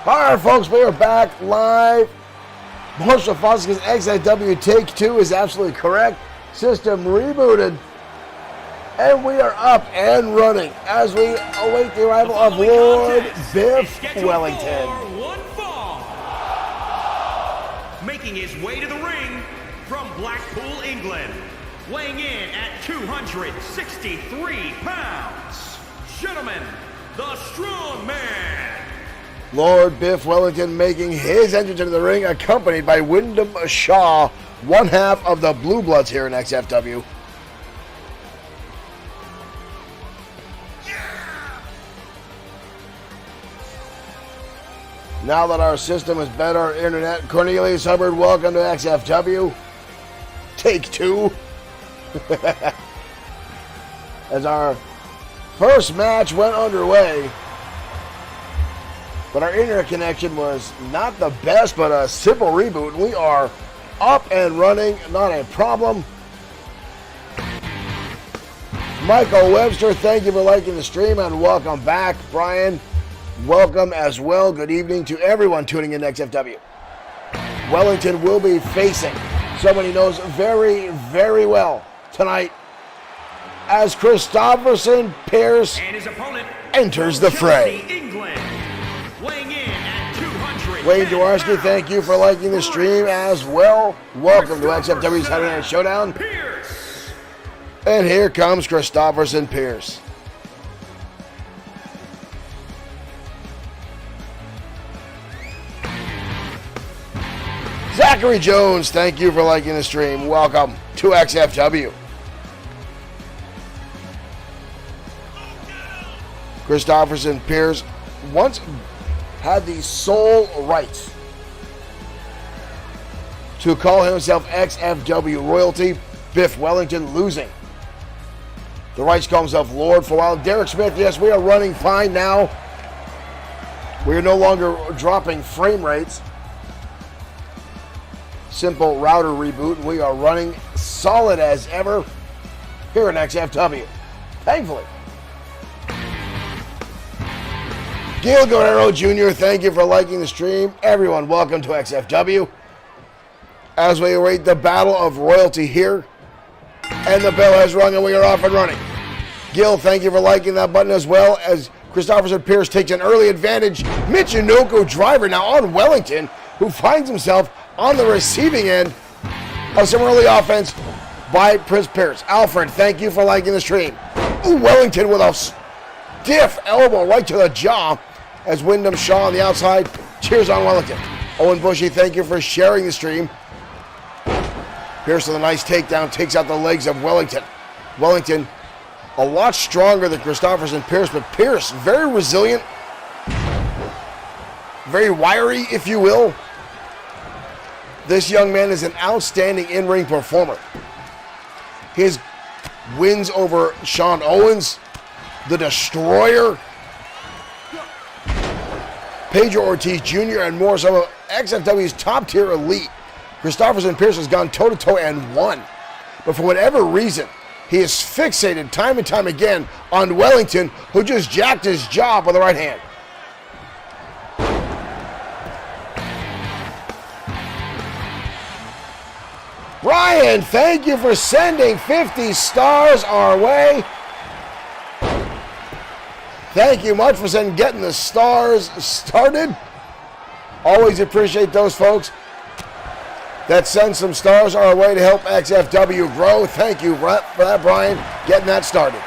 All right, folks, we are back live. Marshall Fosk's XFW Take 2 is absolutely correct. System rebooted. And we are up and running as we await the arrival of Lord Biff Wellington. One fall. Making his way to the ring from Blackpool, England. Weighing in at 263 pounds. Gentlemen, the Strong Man. Lord Biff Wellington making his entrance into the ring, accompanied by Wyndham Shaw, one half of the Blue Bloods here in XFW. Now that our system has bet our internet, Cornelius Hubbard, welcome to XFW. Take 2. As our first match went underway. But our internet connection was not the best, but a simple reboot. We are up and running, not a problem. Michael Webster, thank you for liking the stream and welcome back. Brian, welcome as well. Good evening to everyone tuning in to XFW. Wellington will be facing someone he knows very, very well tonight as Christopherson Pierce and his opponent enters the fray. England. Weighing in at 200. Wayne Dworsky, thank you for liking the stream as well. Welcome to XFW's Saturday Night Showdown. Pierce. And here comes Christopherson Pierce. Zachary Jones, thank you for liking the stream. Welcome to XFW. Christopherson Pierce once had the sole right to call himself XFW royalty. Biff Wellington losing the right to call himself Lord for a while. Derek Smith, yes, we are running fine now. We are no longer dropping frame rates. Simple router reboot. We are running solid as ever here in XFW. Thankfully. Gil Guerrero Jr., thank you for liking the stream. Everyone, welcome to XFW. As we await the battle of royalty here. And the bell has rung and we are off and running. Gil, thank you for liking that button as well as Christopherson Pierce takes an early advantage. Michinoku driver now on Wellington, who finds himself on the receiving end of some early offense by Prince Pierce. Alfred, thank you for liking the stream. Ooh, Wellington with a stiff elbow right to the jaw as Wyndham Shaw on the outside cheers on Wellington. Owen Bushy, thank you for sharing the stream. Pierce with a nice takedown, takes out the legs of Wellington. Wellington a lot stronger than Christopherson Pierce, but Pierce very resilient, very wiry, if you will. This young man is an outstanding in-ring performer. His wins over Sean Owens, the Destroyer, Pedro Ortiz Jr., and more, some of XFW's top-tier elite. Christopherson Pierce has gone toe-to-toe and won. But for whatever reason, he is fixated time and time again on Wellington, who just jacked his jaw with the right hand. Brian, thank you for sending 50 stars our way. Thank you much for getting the stars started. Always appreciate those folks that send some stars our way to help XFW grow. Thank you for that, Brian, getting that started.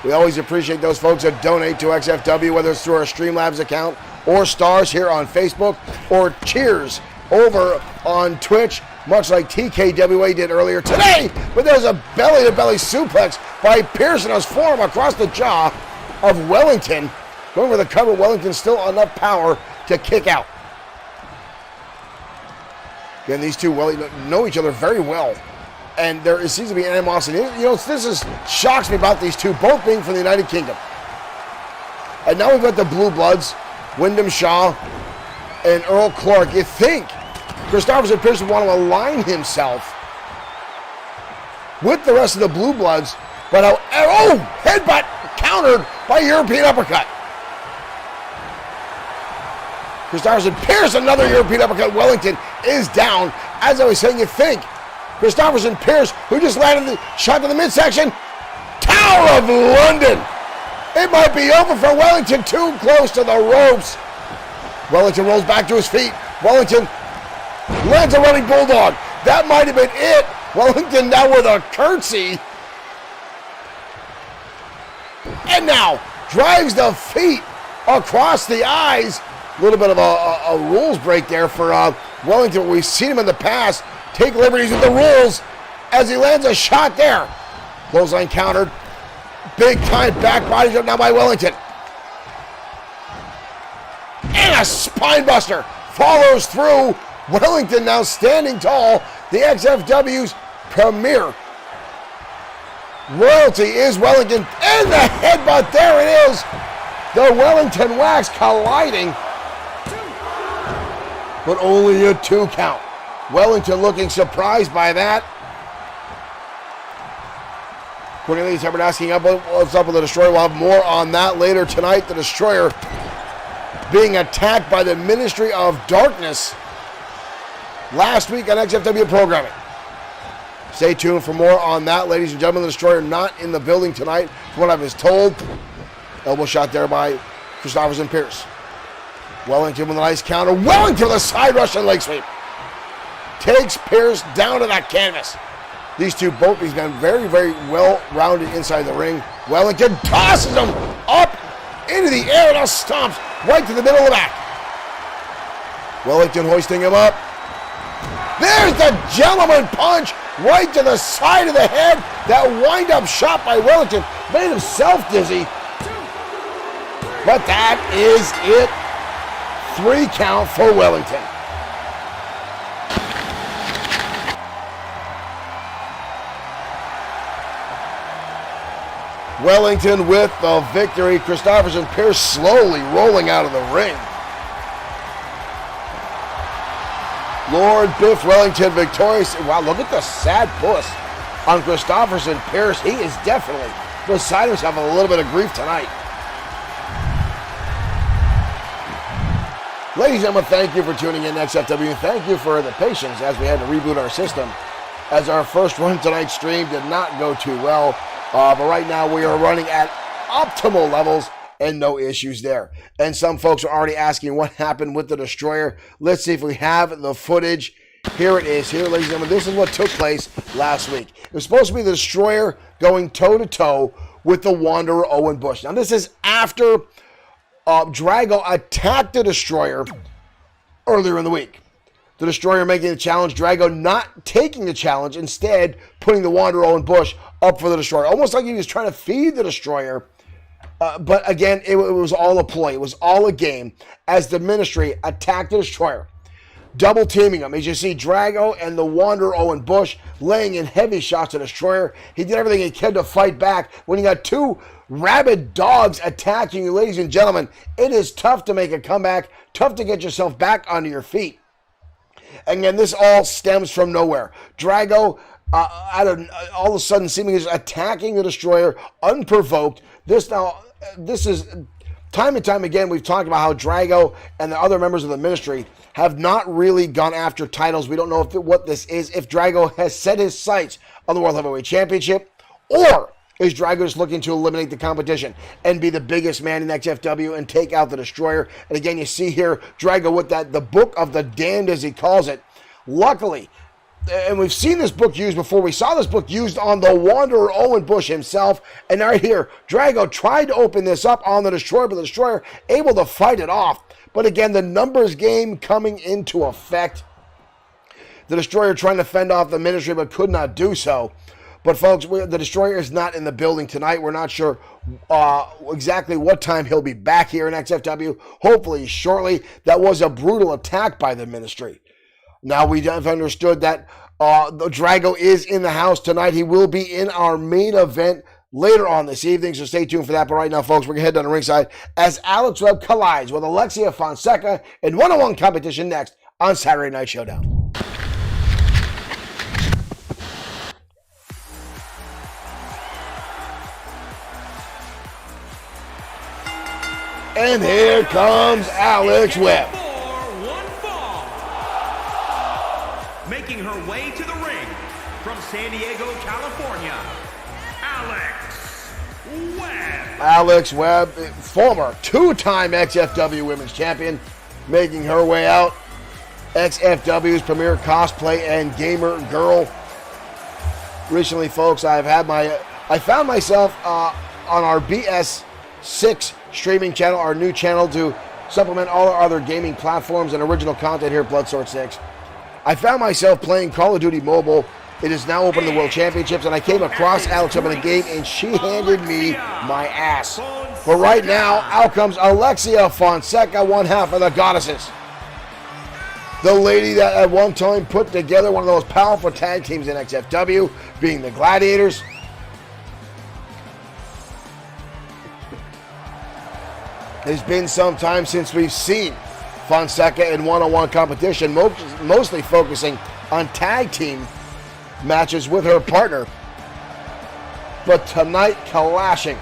We always appreciate those folks that donate to XFW, whether it's through our Streamlabs account or stars here on Facebook or cheers over on Twitch, much like TKWA did earlier today. But there's a belly-to-belly suplex by Pearson as forearm across the jaw of Wellington. Going for the cover, Wellington still enough power to kick out. Again, these two know each other very well. And there seems to be animosity. You know, shocks me about these two, both being from the United Kingdom. And now we've got the Blue Bloods, Wyndham Shaw and Earl Clark. You think Christopherson Pierce would want to align himself with the rest of the Blue Bloods, but headbutt countered by European uppercut. Christopherson Pierce, another European uppercut. Wellington is down. As I was saying, you think Christopherson Pierce, who just landed the shot to the midsection. Tower of London. It might be over for Wellington, too close to the ropes. Wellington rolls back to his feet. Wellington lands a running bulldog. That might have been it. Wellington now with a curtsy. And now drives the feet across the eyes. A little bit of a rules break there for Wellington. We've seen him in the past take liberties with the rules as he lands a shot there. Clothesline countered. Big time back body jump now by Wellington. And a spine buster follows through. Wellington now standing tall. The XFW's premier. Royalty is Wellington. And the headbutt, there it is. The Wellington wax colliding. But only a 2 count. Wellington looking surprised by that. Cornelius Hubbard asking what's up with the Destroyer. We'll have more on that later tonight. The Destroyer being attacked by the Ministry of Darkness last week on XFW programming. Stay tuned for more on that, ladies and gentlemen. The Destroyer not in the building tonight, from what I was told. Elbow shot there by Christopherson Pierce. Wellington with a nice counter. Wellington with a side rush and leg sweep. Takes Pierce down to that canvas. These two both, he's been very, very well-rounded inside the ring. Wellington tosses him up into the air and stomps right to the middle of the back. Wellington hoisting him up. There's the gentleman punch right to the side of the head. That wind-up shot by Wellington made himself dizzy. But that is it. 3 count for Wellington. Wellington with the victory. Christopherson Pierce slowly rolling out of the ring. Lord Biff Wellington victorious. Wow, look at the sad puss on Christopherson Pierce. He is definitely beside himself a little bit of grief tonight. Ladies and gentlemen, thank you for tuning in to XFW. Thank you for the patience as we had to reboot our system, as our first run tonight's stream did not go too well. But right now we are running at optimal levels and no issues there. And some folks are already asking what happened with the Destroyer. Let's see if we have the footage. Here it is. Here, ladies and gentlemen, this is what took place last week. It was supposed to be the Destroyer going toe-to-toe with the Wanderer Owen Bush. Now, this is after Drago attacked the Destroyer earlier in the week. The Destroyer making the challenge, Drago not taking the challenge, instead putting the Wanderer Owen Bush up for the Destroyer. Almost like he was trying to feed the Destroyer. But again, it was all a ploy. It was all a game as the Ministry attacked the Destroyer. Double teaming him. As you see, Drago and the Wanderer Owen Bush laying in heavy shots at the Destroyer. He did everything he could to fight back. When you got 2 rabid dogs attacking you, ladies and gentlemen, it is tough to make a comeback, tough to get yourself back onto your feet. And again, this all stems from nowhere. Drago, all of a sudden, seemingly attacking the Destroyer unprovoked. This is time and time again. We've talked about how Drago and the other members of the Ministry have not really gone after titles. We don't know what this is. If Drago has set his sights on the World Heavyweight Championship, or is Drago just looking to eliminate the competition and be the biggest man in XFW and take out the Destroyer? And again, you see here Drago with the Book of the Damned, as he calls it. Luckily, and we've seen this book used before. We saw this book used on the Wanderer Owen Bush himself. And right here, Drago tried to open this up on the Destroyer, but the Destroyer able to fight it off. But again, the numbers game coming into effect. The Destroyer trying to fend off the Ministry, but could not do so. But folks, the Destroyer is not in the building tonight. We're not sure exactly what time he'll be back here in XFW. Hopefully shortly. That was a brutal attack by the Ministry. Now we have understood that the Drago is in the house tonight. He will be in our main event later on this evening, so stay tuned for that. But right now, folks, we're going to head down the ringside as Alex Webb collides with Alexia Fonseca in one-on-one competition next on Saturday Night Showdown. And here comes Alex Webb. Making her way to the ring from San Diego, California, Alex Webb. Alex Webb, former two-time XFW Women's Champion, making her way out. XFW's premier cosplay and gamer girl. Recently, folks, I found myself on our BS6 streaming channel, our new channel to supplement all our other gaming platforms and original content here at Bloodsword6. I found myself playing Call of Duty Mobile. It is now open to the World Championships, and I came across Alex Webb in the game, and she handed me my ass. But right now, out comes Alexia Fonseca, one half of the Goddesses. The lady that at one time put together one of the most powerful tag teams in XFW, being the Gladiators. It's been some time since we've seen Fonseca in one-on-one competition, mostly focusing on tag team matches with her partner. But tonight, clashing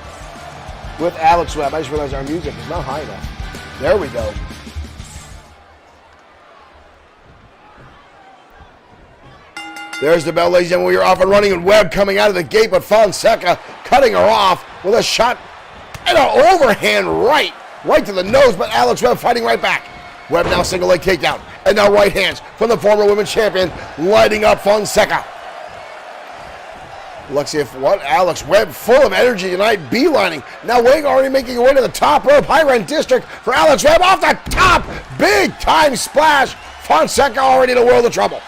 with Alex Webb. I just realized our music is not high enough. There we go. There's the bell, ladies and gentlemen. We are off and running, and Webb coming out of the gate, but Fonseca cutting her off with a shot and an overhand right to the nose, but Alex Webb fighting right back. Webb now single leg takedown, and now right hands from the former women's champion, lighting up Fonseca. Alex Webb full of energy tonight, beelining. Now Wing already making her way to the top rope, high rent district for Alex Webb off the top, big time splash. Fonseca already in a world of trouble.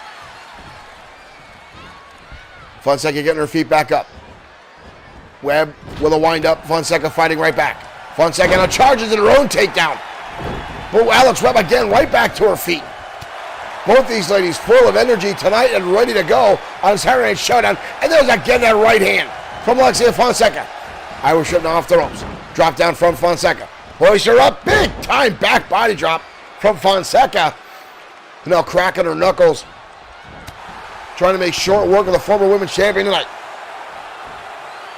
Fonseca getting her feet back up. Webb with a wind up, Fonseca fighting right back. Fonseca now charges in her own takedown. But Alex Webb again right back to her feet. Both these ladies full of energy tonight and ready to go on Saturday Night Showdown. And there's again that right hand from Alexia Fonseca. Irish whip now off the ropes. Drop down from Fonseca. Hoist her up. Big time back body drop from Fonseca. Now cracking her knuckles. Trying to make short work of the former women's champion tonight.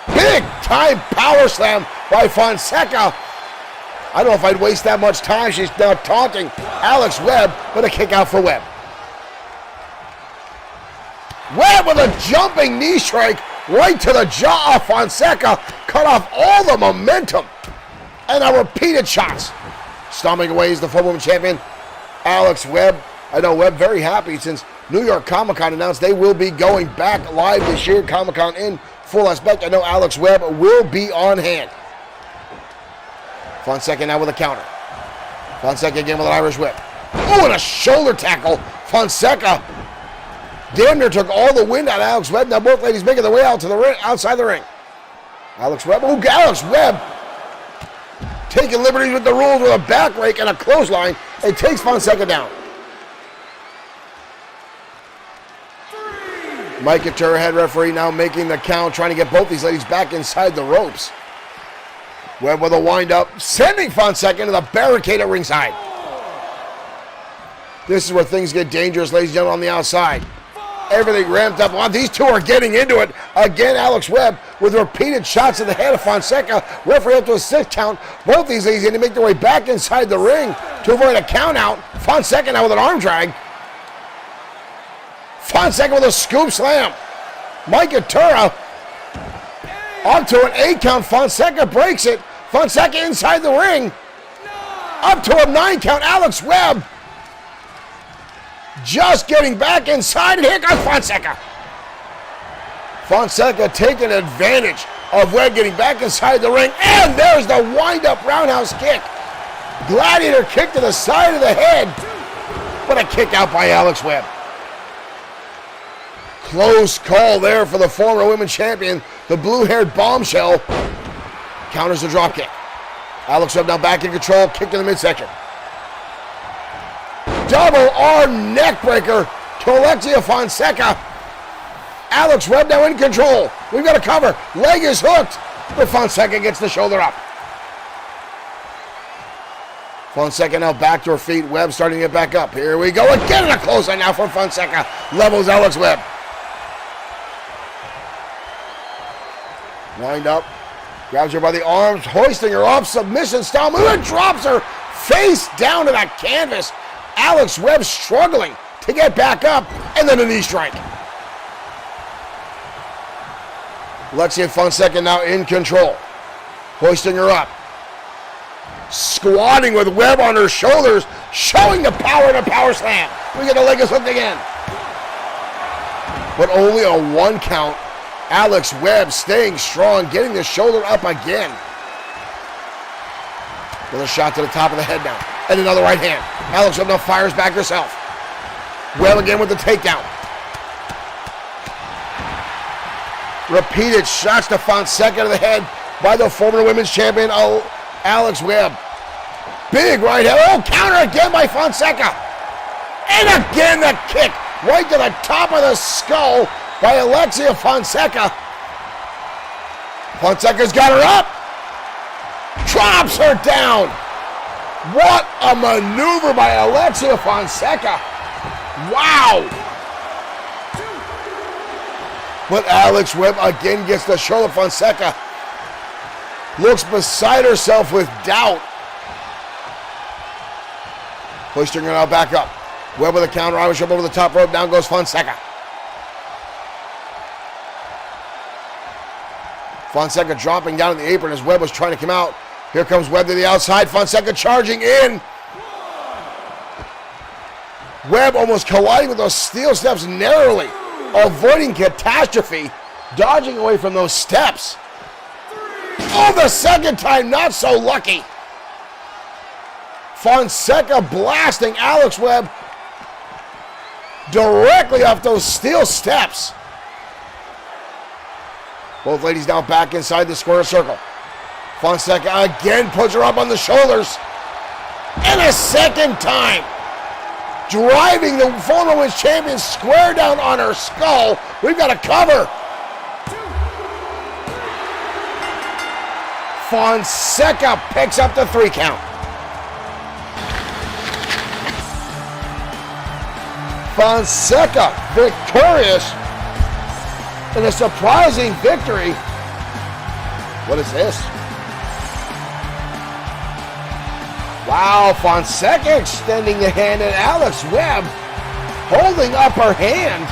Big time power slam by Fonseca. I don't know if I'd waste that much time. She's now taunting Alex Webb, but a kick out for Webb. Webb with a jumping knee strike right to the jaw of Fonseca. Cut off all the momentum. And now repeated shots. Stomping away is the former women's champion, Alex Webb. I know Webb very happy since New York Comic-Con announced they will be going back live this year. Comic-Con in full aspect. I know Alex Webb will be on hand. Fonseca now with a counter. Fonseca again with an Irish whip. Oh, and a shoulder tackle. Fonseca damn near took all the wind out of Alex Webb. Now both ladies making their way out to the ring, outside the ring. Alex Webb taking liberties with the rules with a back rake and a clothesline. It takes Fonseca down. Mike Couture, head referee, now making the count, trying to get both these ladies back inside the ropes. Webb with a wind-up, sending Fonseca into the barricade at ringside. This is where things get dangerous, ladies and gentlemen, on the outside. Everything ramped up. Well, these two are getting into it. Again, Alex Webb with repeated shots to the head of Fonseca. Referee up to a 6 count. Both these ladies need to make their way back inside the ring to avoid a count out. Fonseca now with an arm drag. Fonseca with a scoop slam. Mike Couture up to an 8 count. Fonseca breaks it. Fonseca inside the ring. Up to a 9 count. Alex Webb just getting back inside, and here comes Fonseca. Fonseca taking advantage of Webb getting back inside the ring, and there's the wind-up roundhouse kick. Gladiator kick to the side of the head, but a kick out by Alex Webb. Close call there for the former women's champion. The blue-haired bombshell counters the dropkick. Alex Webb now back in control, kick to the midsection. Double arm neckbreaker to Alexia Fonseca. Alex Webb now in control. We've got a cover. Leg is hooked, but Fonseca gets the shoulder up. Fonseca now back to her feet. Webb starting to get back up. Here we go again, and a clothesline now from Fonseca. Levels Alex Webb. Wind up. Grabs her by the arms, hoisting her up. Submission style move, and drops her face down to that canvas. Alex Webb struggling to get back up, and then a knee strike. Alexia Fonseca now in control. Hoisting her up. Squatting with Webb on her shoulders, showing the power in a power slam. We get the leg is hooked again. But only a 1 count. Alex Webb staying strong, getting the shoulder up again. Another shot to the top of the head now. And another right hand. Alex Webb now fires back herself. Webb again with the takedown. Repeated shots to Fonseca to the head by the former women's champion, Alex Webb. Big right hand. Oh, counter again by Fonseca. And again the kick right to the top of the skull by Alexia Fonseca. Fonseca's got her up. Drops her down. What a maneuver by Alexia Fonseca. Wow. But Alex Webb again gets the shoulder. Fonseca looks beside herself with doubt. Hoisting her now back up. Webb with a counter Irish up over the top rope. Down goes Fonseca. Fonseca dropping down in the apron as Webb was trying to come out. Here comes Webb to the outside. Fonseca charging in. Webb almost colliding with those steel steps narrowly, avoiding catastrophe, dodging away from those steps. Oh, the second time, not so lucky. Fonseca blasting Alex Webb directly off those steel steps. Both ladies now back inside the square circle. Fonseca again puts her up on the shoulders. And a second time, driving the former women's champion square down on her skull. We've got a cover. Fonseca picks up the 3 count. Fonseca victorious in a surprising victory. What is this? Wow, Fonseca extending the hand, and Alex Webb holding up her hand.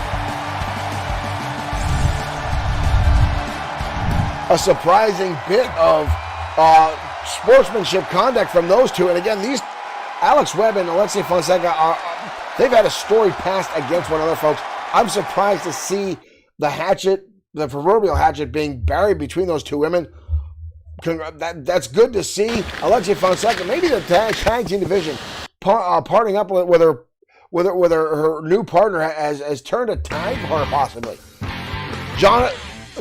A surprising bit of sportsmanship conduct from those two. And again, these Alex Webb and Alexia Fonseca they've had a story passed against one another, folks. I'm surprised to see the hatchet, the proverbial hatchet, being buried between those two women. That's good to see. Alexia Fonseca, maybe the tag team division, parting up with her new partner has turned a tide for her possibly.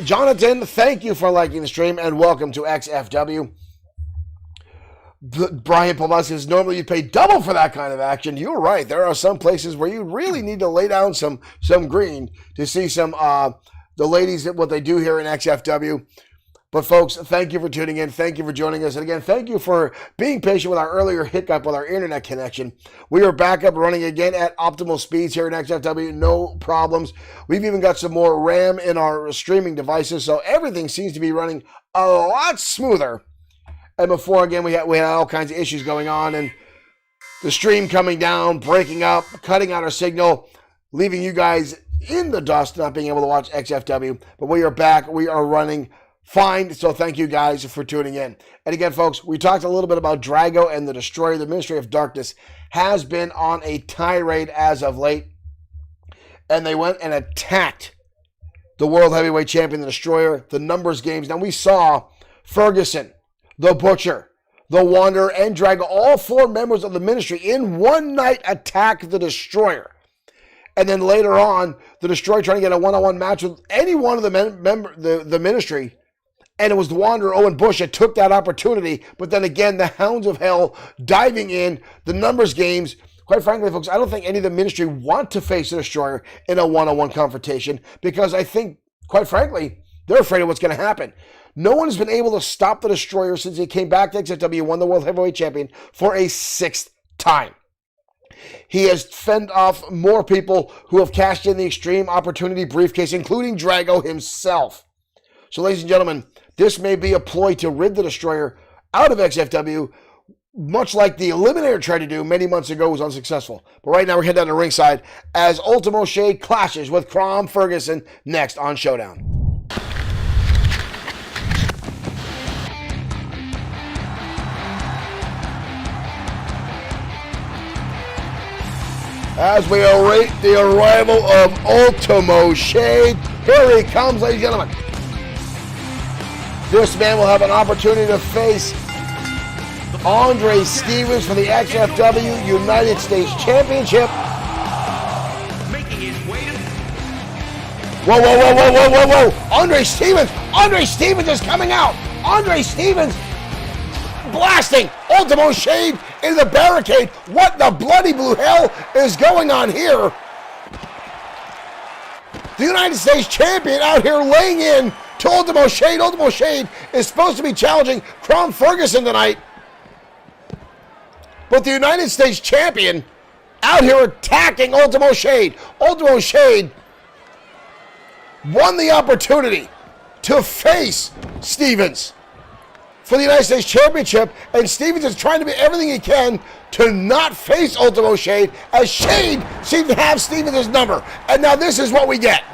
Jonathan, thank you for liking the stream and welcome to XFW. Brian Palmas says, normally you pay double for that kind of action. You're right. There are some places where you really need to lay down some green to see some the ladies, what they do here in XFW. But folks, thank you for tuning in. Thank you for joining us. And again, thank you for being patient with our earlier hiccup with our internet connection. We are back up running again at optimal speeds here in XFW. No problems. We've even got some more RAM in our streaming devices. So everything seems to be running a lot smoother. And before, again, we had all kinds of issues going on. And the stream coming down, breaking up, cutting out our signal, leaving you guys in the dust, not being able to watch XFW. But we are back. We are running fine. So thank you guys for tuning in. And again, folks, we talked a little bit about Drago and the Destroyer. The Ministry of Darkness has been on a tirade as of late. and they went and attacked the World Heavyweight Champion, the Destroyer, the numbers games. Now we saw Ferguson, the Butcher, the Wanderer, and Drago, all 4 members of the Ministry in one night attack the Destroyer. And then later on, the Destroyer trying to get a one-on-one match with any one of the Ministry. And it was the Wanderer, Owen Bush, that took that opportunity. But then again, the Hounds of Hell diving in, the numbers games. Quite frankly, folks, I don't think any of the Ministry want to face the Destroyer in a one-on-one confrontation because I think, quite frankly, they're afraid of what's going to happen. No one has been able to stop the Destroyer since he came back to XFW and won the World Heavyweight Champion for a 6th time. He has fended off more people who have cashed in the Extreme Opportunity briefcase, including Drago himself. So, ladies and gentlemen, this may be a ploy to rid the Destroyer out of XFW, much like the Eliminator tried to do many months ago, was unsuccessful. But right now we're heading down to ringside as Ultimo Shade clashes with Crom Ferguson next on Showdown. As we await the arrival of Ultimo Shade, here he comes, ladies and gentlemen. This man will have an opportunity to face Andre Stevens for the XFW United States Championship. Making his way to... Whoa. Andre Stevens is coming out. Andre Stevens blasting Ultimo Shade into the barricade. What the bloody blue hell is going on here? The United States Champion out here laying in to Ultimo Shade. Ultimo Shade is supposed to be challenging Crom Ferguson tonight. But the United States Champion out here attacking Ultimo Shade. Ultimo Shade won the opportunity to face Stevens for the United States Championship, and Stevens is trying to do everything he can to not face Ultimo Shade, as Shade seems to have Stevens' number. And now this is what we get.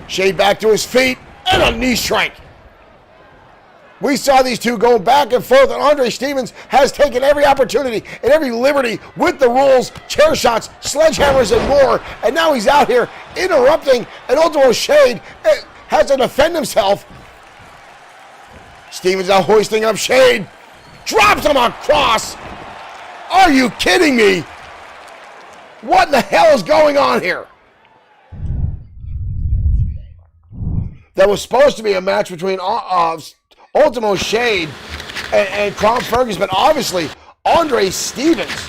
Shade back to his feet, and a knee strike. We saw these two going back and forth, and Andre Stevens has taken every opportunity and every liberty with the rules, chair shots, sledgehammers, and more. And now he's out here interrupting, and Ultimo Shade has to defend himself. Stevens now hoisting up Shade, drops him across. Are you kidding me? What in the hell is going on here? That was supposed to be a match between Ultimo Shade and Crom Ferguson, but obviously Andre Stevens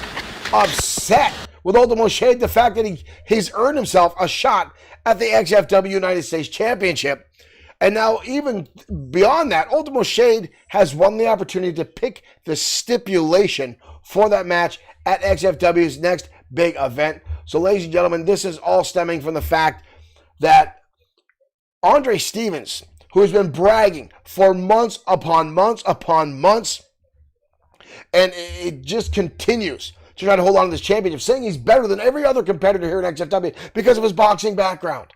upset with Ultimo Shade, the fact that he's earned himself a shot at the XFW United States Championship. And now even beyond that, Ultimo Shade has won the opportunity to pick the stipulation for that match at XFW's next big event. So ladies and gentlemen, this is all stemming from the fact that Andre Stevens, who has been bragging for months upon months upon months, and it just continues to try to hold on to this championship, saying he's better than every other competitor here in XFW because of his boxing background.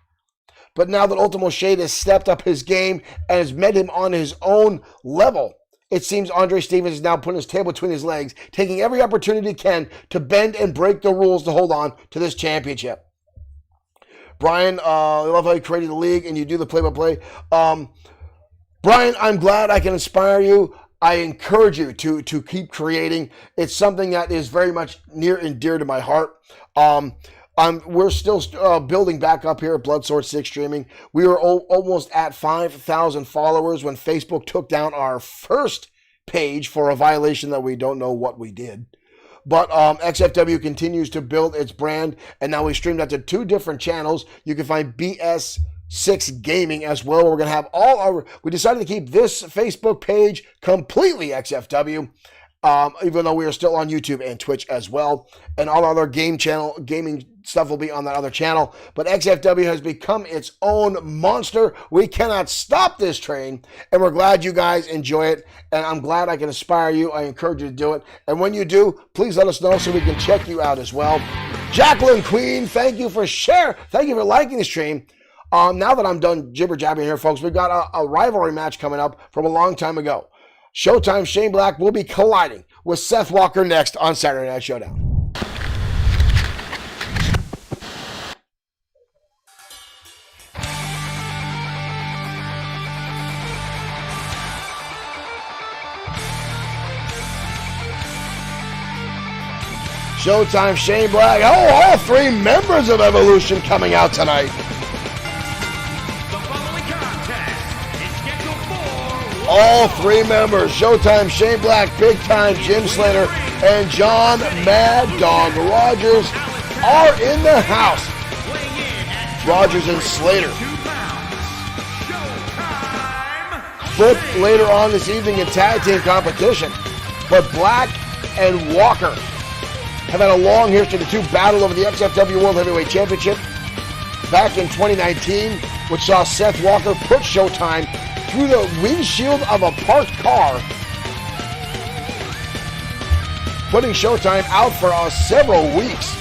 But now that Ultimo Shade has stepped up his game and has met him on his own level, it seems Andre Stevens is now putting his tail between his legs, taking every opportunity he can to bend and break the rules to hold on to this championship. Brian, I love how you created the league and you do the play-by-play. Brian, I'm glad I can inspire you. I encourage you to keep creating. It's something that is very much near and dear to my heart. We're still building back up here at Bloodsword6 Streaming. We were almost at 5,000 followers when Facebook took down our first page for a violation that we don't know what we did. But XFW continues to build its brand, and now we streamed out to 2 different channels. You can find BS6 Gaming as well. We're going to have we decided to keep this Facebook page completely XFW. Even though we are still on YouTube and Twitch as well. And all other gaming stuff will be on that other channel. But XFW has become its own monster. We cannot stop this train. And we're glad you guys enjoy it. And I'm glad I can inspire you. I encourage you to do it. And when you do, please let us know so we can check you out as well. Jacqueline Queen, thank you for sharing. Thank you for liking the stream. Now that I'm done jibber-jabbing here, folks, we've got a rivalry match coming up from a long time ago. Showtime Shane Black will be colliding with Seth Walker next on Saturday Night Showdown. Showtime, Shane Black. Oh, all three members of Evolution coming out tonight. The following contest is scheduled for All three members, Showtime, Shane Black, Big Time, Jim Slater, and John Mad Dog Rogers are in the house. weighing in at Rogers and Slater. 2 pounds. Showtime. Booked later on this evening in tag team competition. But Black and Walker have had a long history. The two battled over the XFW World Heavyweight Championship back in 2019, which saw Seth Walker put Showtime through the windshield of a parked car, putting Showtime out for several weeks.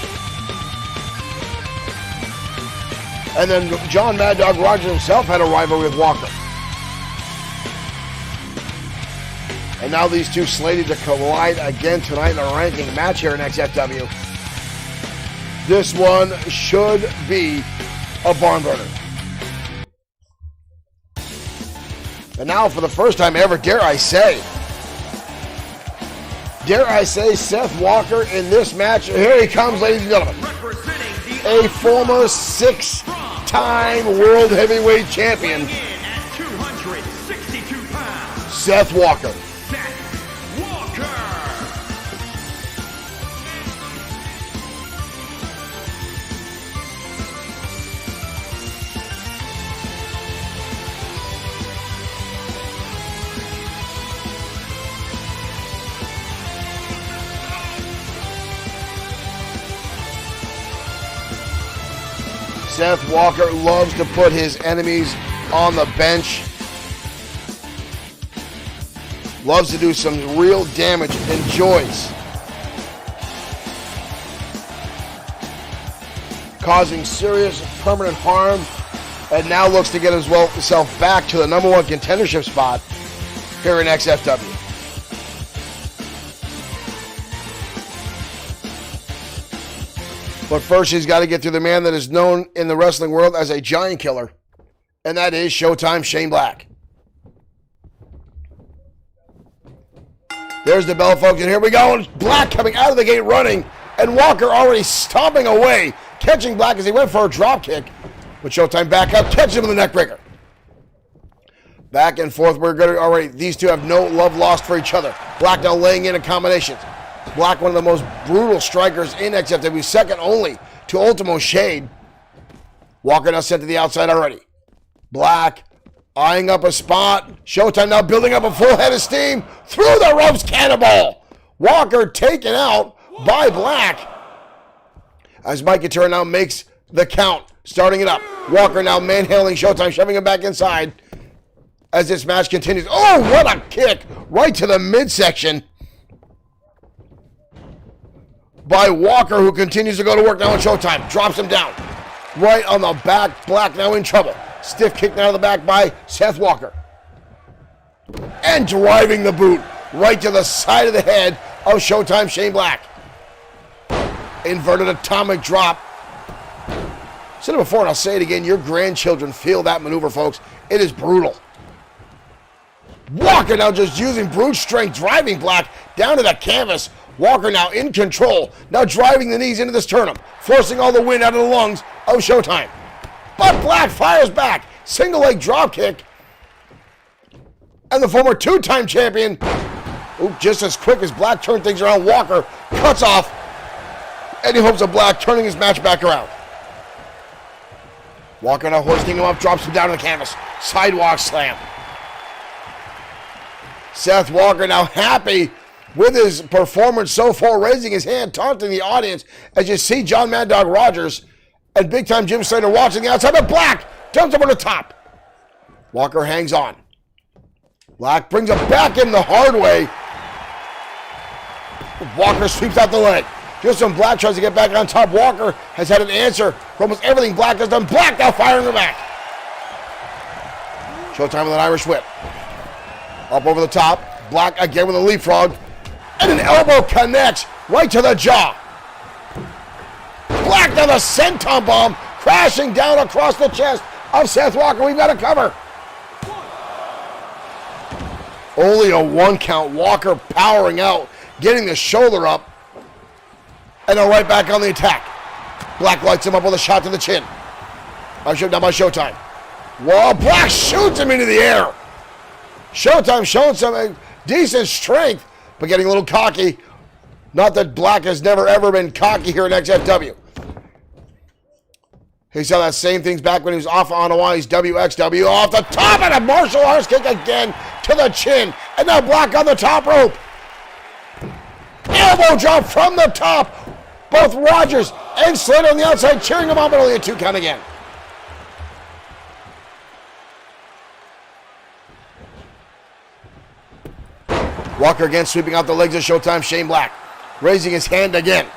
And then John Mad Dog Rogers himself had a rivalry with Walker. And now these two slated to collide again tonight in a ranking match here in XFW. This one should be a barn burner. And now for the first time ever, dare I say, Seth Walker in this match. Here he comes, ladies and gentlemen. Representing the A former six-time World Heavyweight Champion, weighing in at 262 pounds. Seth Walker. Seth Walker. Seth Walker loves to put his enemies on the bench. Loves to do some real damage. Enjoys causing serious permanent harm, and now looks to get himself back to the #1 contendership spot here in XFW. But first, he's got to get through the man that is known in the wrestling world as a giant killer, and that is Showtime Shane Black. There's the bell, folks, and here we go. And Black coming out of the gate running, and Walker already stomping away, catching Black as he went for a drop kick. But Showtime back up, catches him with the neck breaker. Back and forth, we're good already. These two have no love lost for each other. Black now laying in combinations. Black, one of the most brutal strikers in XFW, second only to Ultimo Shade. Walker now sent to the outside already. Black eyeing up a spot. Showtime now building up a full head of steam. Through the ropes, cannonball. Walker taken out by Black. As Mike Couture now makes the count, starting it up. Walker now manhandling Showtime, shoving him back inside as this match continues. Oh, what a kick right to the midsection by Walker, who continues to go to work now on Showtime. Drops him down. Right on the back. Black now in trouble. Stiff kick now to the back by Seth Walker. And driving the boot right to the side of the head of Showtime Shane Black. Inverted atomic drop. Said it before and I'll say it again. Your grandchildren feel that maneuver, folks. It is brutal. Walker now just using brute strength, driving Black down to the canvas. Walker now in control, now driving the knees into the sternum, forcing all the wind out of the lungs of Showtime. But Black fires back, single leg drop kick. And the former two-time champion, just as quick as Black turned things around, Walker cuts off any hopes of Black turning his match back around. Walker now hoisting him up, drops him down to the canvas. Sidewalk slam. Seth Walker now happy with his performance so far, raising his hand, taunting the audience as you see John Mad Dog Rogers and Big Time Jim Slater watching the outside, but Black jumps over the top. Walker hangs on. Black brings him back in the hard way. Walker sweeps out the leg. Just when Black tries to get back on top, Walker has had an answer for almost everything Black has done. Black now firing the back. Showtime with an Irish whip. Up over the top. Black again with a leapfrog. And an elbow connects right to the jaw. Black to the senton bomb, crashing down across the chest of Seth Walker. We've got a cover. Only a 1 count. Walker powering out, getting the shoulder up. And they're right back on the attack. Black lights him up with a shot to the chin. Down by Showtime. Whoa, Black shoots him into the air. Showtime showing some decent strength, but getting a little cocky. Not that Black has never, ever been cocky here in XFW. He saw that same things back when he was off on Hawaii's WXW. Off the top and a martial arts kick again to the chin. And now Black on the top rope. Elbow drop from the top. Both Rogers and Slater on the outside cheering him on, but only a 2 count again. Walker again sweeping out the legs of Showtime. Shane Black raising his hand again.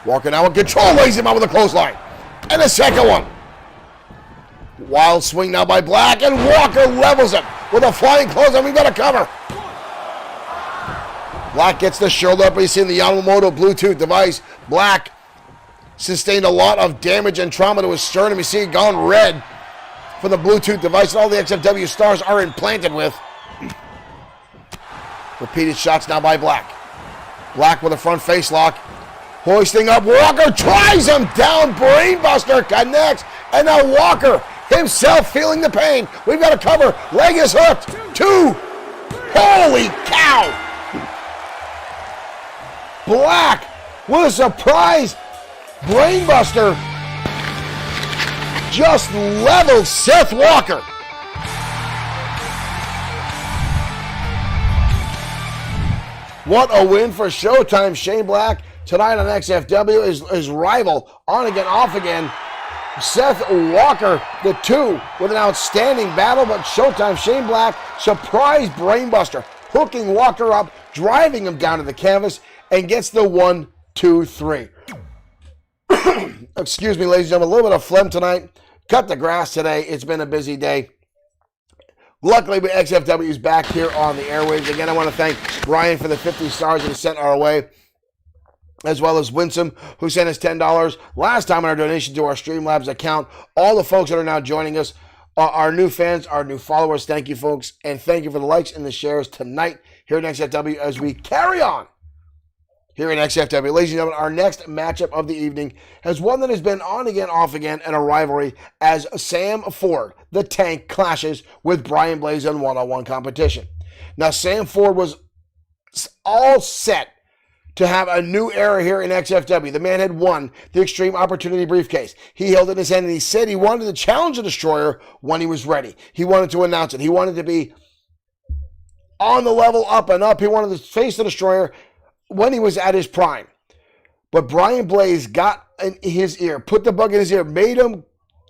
Walker now in control, lays him out with a clothesline. And a second one. Wild swing now by Black, and Walker levels him with a flying clothesline. We've got a cover. Black gets the shoulder up. He's seen the Yamamoto Bluetooth device. Black sustained a lot of damage and trauma to his sternum. You see it gone red from the Bluetooth device that all the XFW stars are implanted with. Repeated shots now by Black. Black with a front face lock. Hoisting up, Walker tries him down. Brainbuster connects. And now Walker himself feeling the pain. We've got a cover. Leg is hooked. 2. Holy cow. Black with a surprise brainbuster just leveled Seth Walker. What a win for Showtime. Shane Black tonight on XFW. His rival on again, off again. Seth Walker, the 2, with an outstanding battle, but Showtime, Shane Black, surprise brainbuster, hooking Walker up, driving him down to the canvas, and gets the 1, 2, 3. Excuse me, ladies and gentlemen, a little bit of phlegm tonight. Cut the grass today. It's been a busy day. Luckily, XFW is back here on the airwaves. Again, I want to thank Brian for the 50 stars that he sent our way, as well as Winsome, who sent us $10 last time on our donation to our Streamlabs account. All the folks that are now joining us, our new fans, our new followers, thank you, folks. And thank you for the likes and the shares tonight here in XFW as we carry on here in XFW. Ladies and gentlemen, our next matchup of the evening has one that has been on again, off again, and a rivalry as Sam Ford, the Tank, clashes with Brian Blaze in one-on-one competition. Now, Sam Ford was all set to have a new era here in XFW. The man had won the Extreme Opportunity briefcase. He held it in his hand, and he said he wanted to challenge the Destroyer when he was ready. He wanted to announce it. He wanted to be on the level, up and up. He wanted to face the Destroyer when he was at his prime. But Brian Blaze got in his ear, put the bug in his ear, made him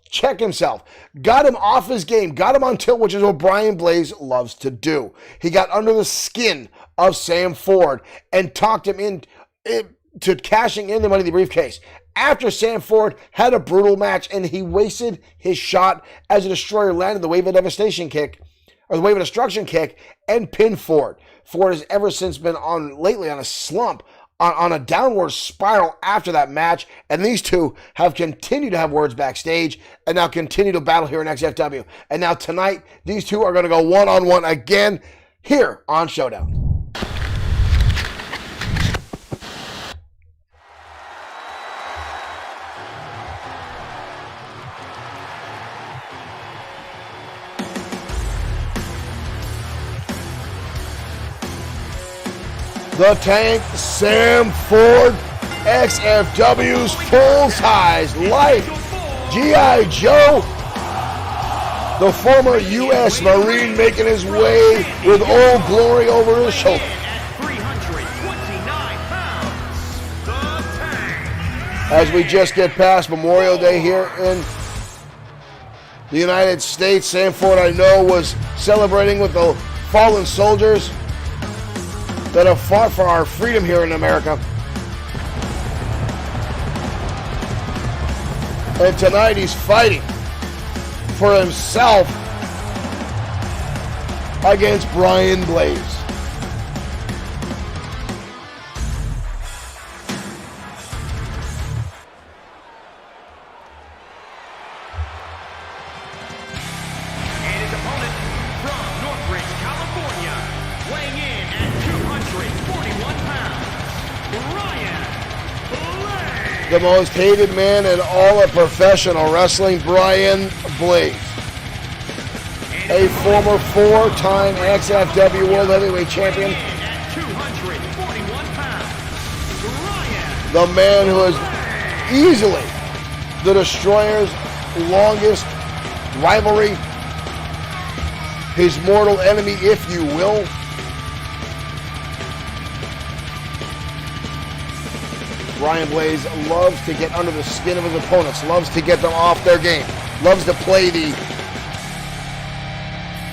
check himself, got him off his game, got him on tilt, which is what Brian Blaze loves to do. He got under the skin of Sam Ford and talked him into cashing in the money in the briefcase. After Sam Ford had a brutal match and he wasted his shot as a Destroyer landed the Wave of Devastation kick, or the Wave of Destruction kick, and pinned Ford. Ford has ever since been lately on a slump, on a downward spiral after that match, and these two have continued to have words backstage and now continue to battle here in XFW. And now tonight, these two are going to go one-on-one again here on Showdown. The Tank, Sam Ford, XFW's full-size life G.I. Joe, the former U.S. Marine making his way with Old Glory over his shoulder. At 329 pounds, the Tank. As we just get past Memorial Day here in the United States, Sam Ford, I know, was celebrating with the fallen soldiers that have fought for our freedom here in America. And tonight he's fighting for himself against Brian Blaze. And his opponent from Northridge, California, weighing in at 241 pounds, Brian the most hated man in all of professional wrestling, Brian Blaze. A former 4-time XFW World Heavyweight Champion. At 241 pounds, Brian. The man who is easily the Destroyer's longest rivalry. His mortal enemy, if you will. Brian Blaze loves to get under the skin of his opponents, loves to get them off their game, loves to play the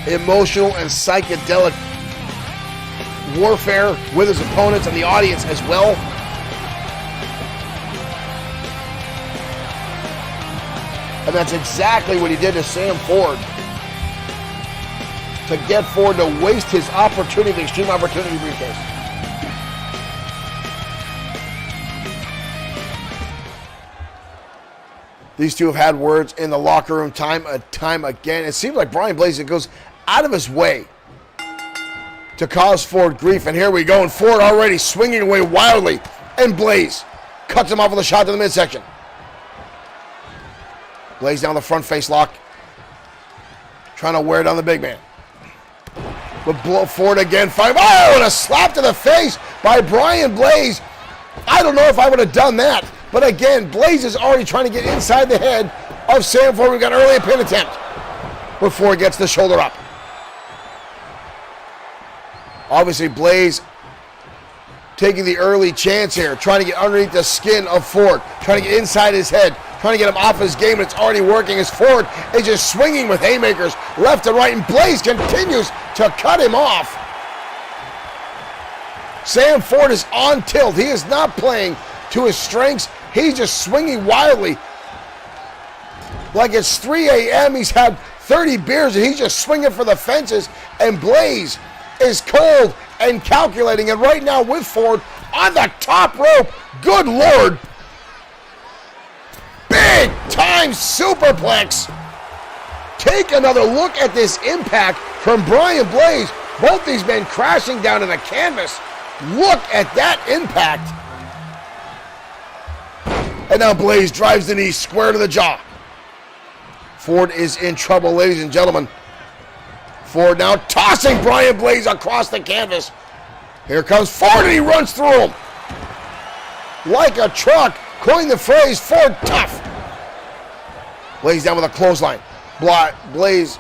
emotional and psychedelic warfare with his opponents and the audience as well. And that's exactly what he did to Sam Ford. To get Ford to waste his opportunity, the Extreme Opportunity briefcase. These two have had words in the locker room time and time again. It seems like Brian Blaze goes out of his way to cause Ford grief. And here we go. And Ford already swinging away wildly. And Blaze cuts him off with a shot to the midsection. Blaze down the front face lock. Trying to wear down the big man. But blow Ford again. Oh, and a slap to the face by Brian Blaze. I don't know if I would have done that. But again, Blaze is already trying to get inside the head of Sam Ford. We've got an early pin attempt. But Ford gets the shoulder up. Obviously, Blaze taking the early chance here. Trying to get underneath the skin of Ford. Trying to get inside his head. Trying to get him off his game, and it's already working as Ford is just swinging with haymakers left and right. And Blaze continues to cut him off. Sam Ford is on tilt. He is not playing to his strengths. He's just swinging wildly. Like it's 3 a.m. He's had 30 beers and he's just swinging for the fences. And Blaze is cold and calculating. And right now with Ford on the top rope. Good Lord. Big time superplex. Take another look at this impact from Brian Blaze. Both these men crashing down to the canvas. Look at that impact. And now Blaze drives the knee square to the jaw. Ford is in trouble, ladies and gentlemen. Ford now tossing Brian Blaze across the canvas. Here comes Ford and he runs through him. Like a truck. Coin the phrase, Ford tough. Blaze down with a clothesline. Blaze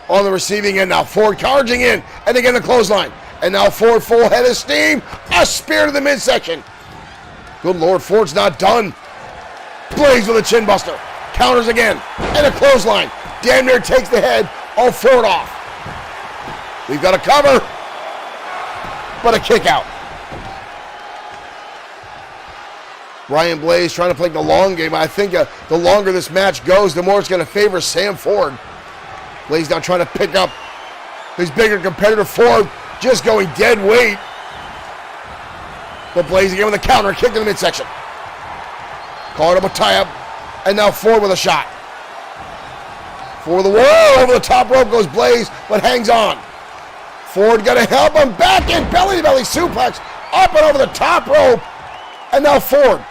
on the receiving end now. Ford charging in. And again the clothesline. And now Ford full head of steam. A spear to the midsection. Good Lord, Ford's not done. Blaze with a chin buster. Counters again. And a clothesline. Damn near takes the head of Ford off. We've got a cover. But a kick out. Brian Blaze trying to play the long game. I think the longer this match goes, the more it's going to favor Sam Ford. Blaze now trying to pick up his bigger competitor, Ford, just going dead weight. But Blaze again with a counter, kick to the midsection. Calling up a tie-up, and now Ford with a shot. Ford with a whoa, over the top rope goes Blaze, but hangs on. Ford got to help him back in, belly-to-belly suplex, up and over the top rope, and now Ford.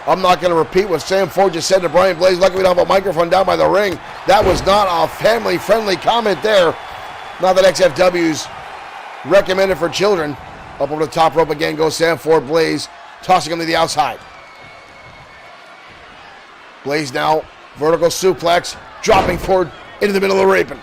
I'm not going to repeat what Sam Ford just said to Brian Blaze. Luckily we don't have a microphone down by the ring. That was not a family-friendly comment there. Not that XFW's recommended for children. Up over the top rope again goes Sam Ford. Blaze tossing him to the outside. Blaze now, vertical suplex, dropping Ford into the middle of the apron.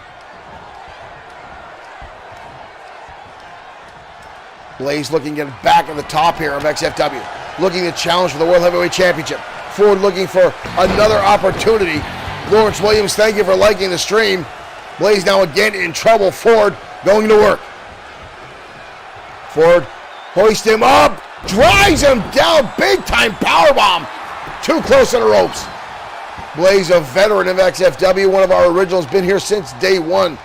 Blaze looking to get back at the top here of XFW. Looking to challenge for the World Heavyweight Championship. Ford looking for another opportunity. Lawrence Williams, thank you for liking the stream. Blaze now again in trouble. Ford going to work. Ford hoists him up. Drives him down. Big time powerbomb. Too close to the ropes. Blaze, a veteran of XFW. One of our originals. Been here since day one.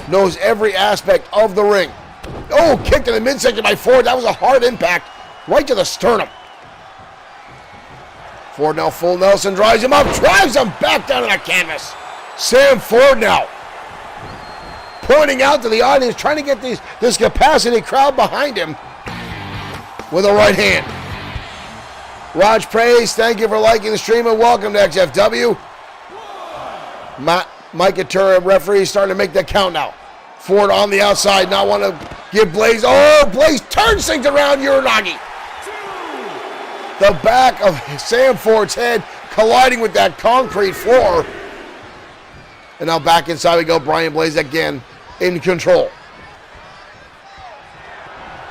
Knows every aspect of the ring. Oh, kick to the midsection by Ford. That was a hard impact. Right to the sternum. Ford now full Nelson. Drives him up. Drives him back down to the canvas. Sam Ford now pointing out to the audience, trying to get this capacity crowd behind him with a right hand. Raj Praise, thank you for liking the stream and welcome to XFW. Mike Atura, referee, starting to make that count now. Ford on the outside, not want to give Blaze. Oh, Blaze turns things around Uranagi. The back of Sam Ford's head colliding with that concrete floor. And now back inside we go. Brian Blaze again in control.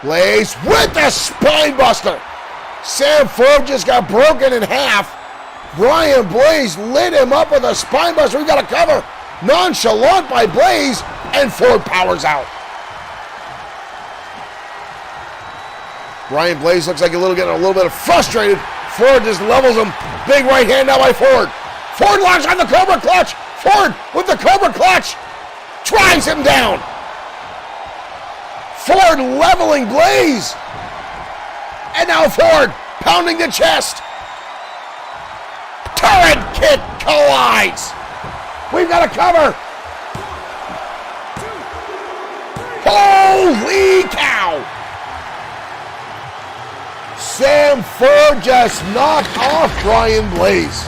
Blaze with the spine buster. Sam Ford just got broken in half. Brian Blaze lit him up with a spine buster. We got a cover. Nonchalant by Blaze, and Ford powers out. Brian Blaze looks like getting a little bit frustrated. Ford just levels him. Big right hand now by Ford. Ford locks on the Cobra Clutch. Ford with the Cobra Clutch. Drives him down. Ford leveling Blaze. And now Ford pounding the chest. Turret kick collides. We've got a cover. Holy cow. Sam Ford just knocked off Brian Blaze.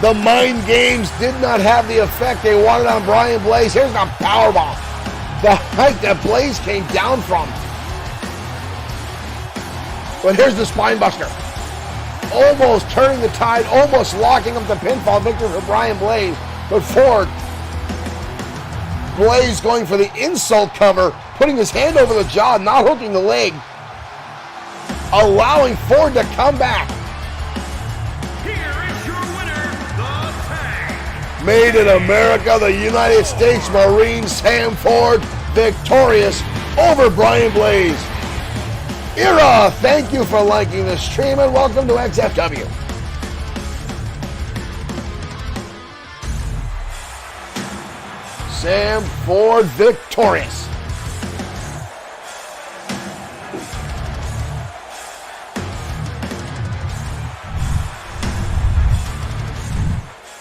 The mind games did not have the effect they wanted on Brian Blaze. Here's the powerbomb. The height that Blaze came down from. But here's the spine buster. Almost turning the tide, almost locking up the pinfall victory for Brian Blaze. But Ford, Blaze going for the insult cover, putting his hand over the jaw, not hooking the leg, allowing Ford to come back. Here is your winner, the tag. Made in America, the United States Marine Sam Ford victorious over Brian Blaze. Ira, thank you for liking the stream and welcome to XFW. Sam Ford victorious.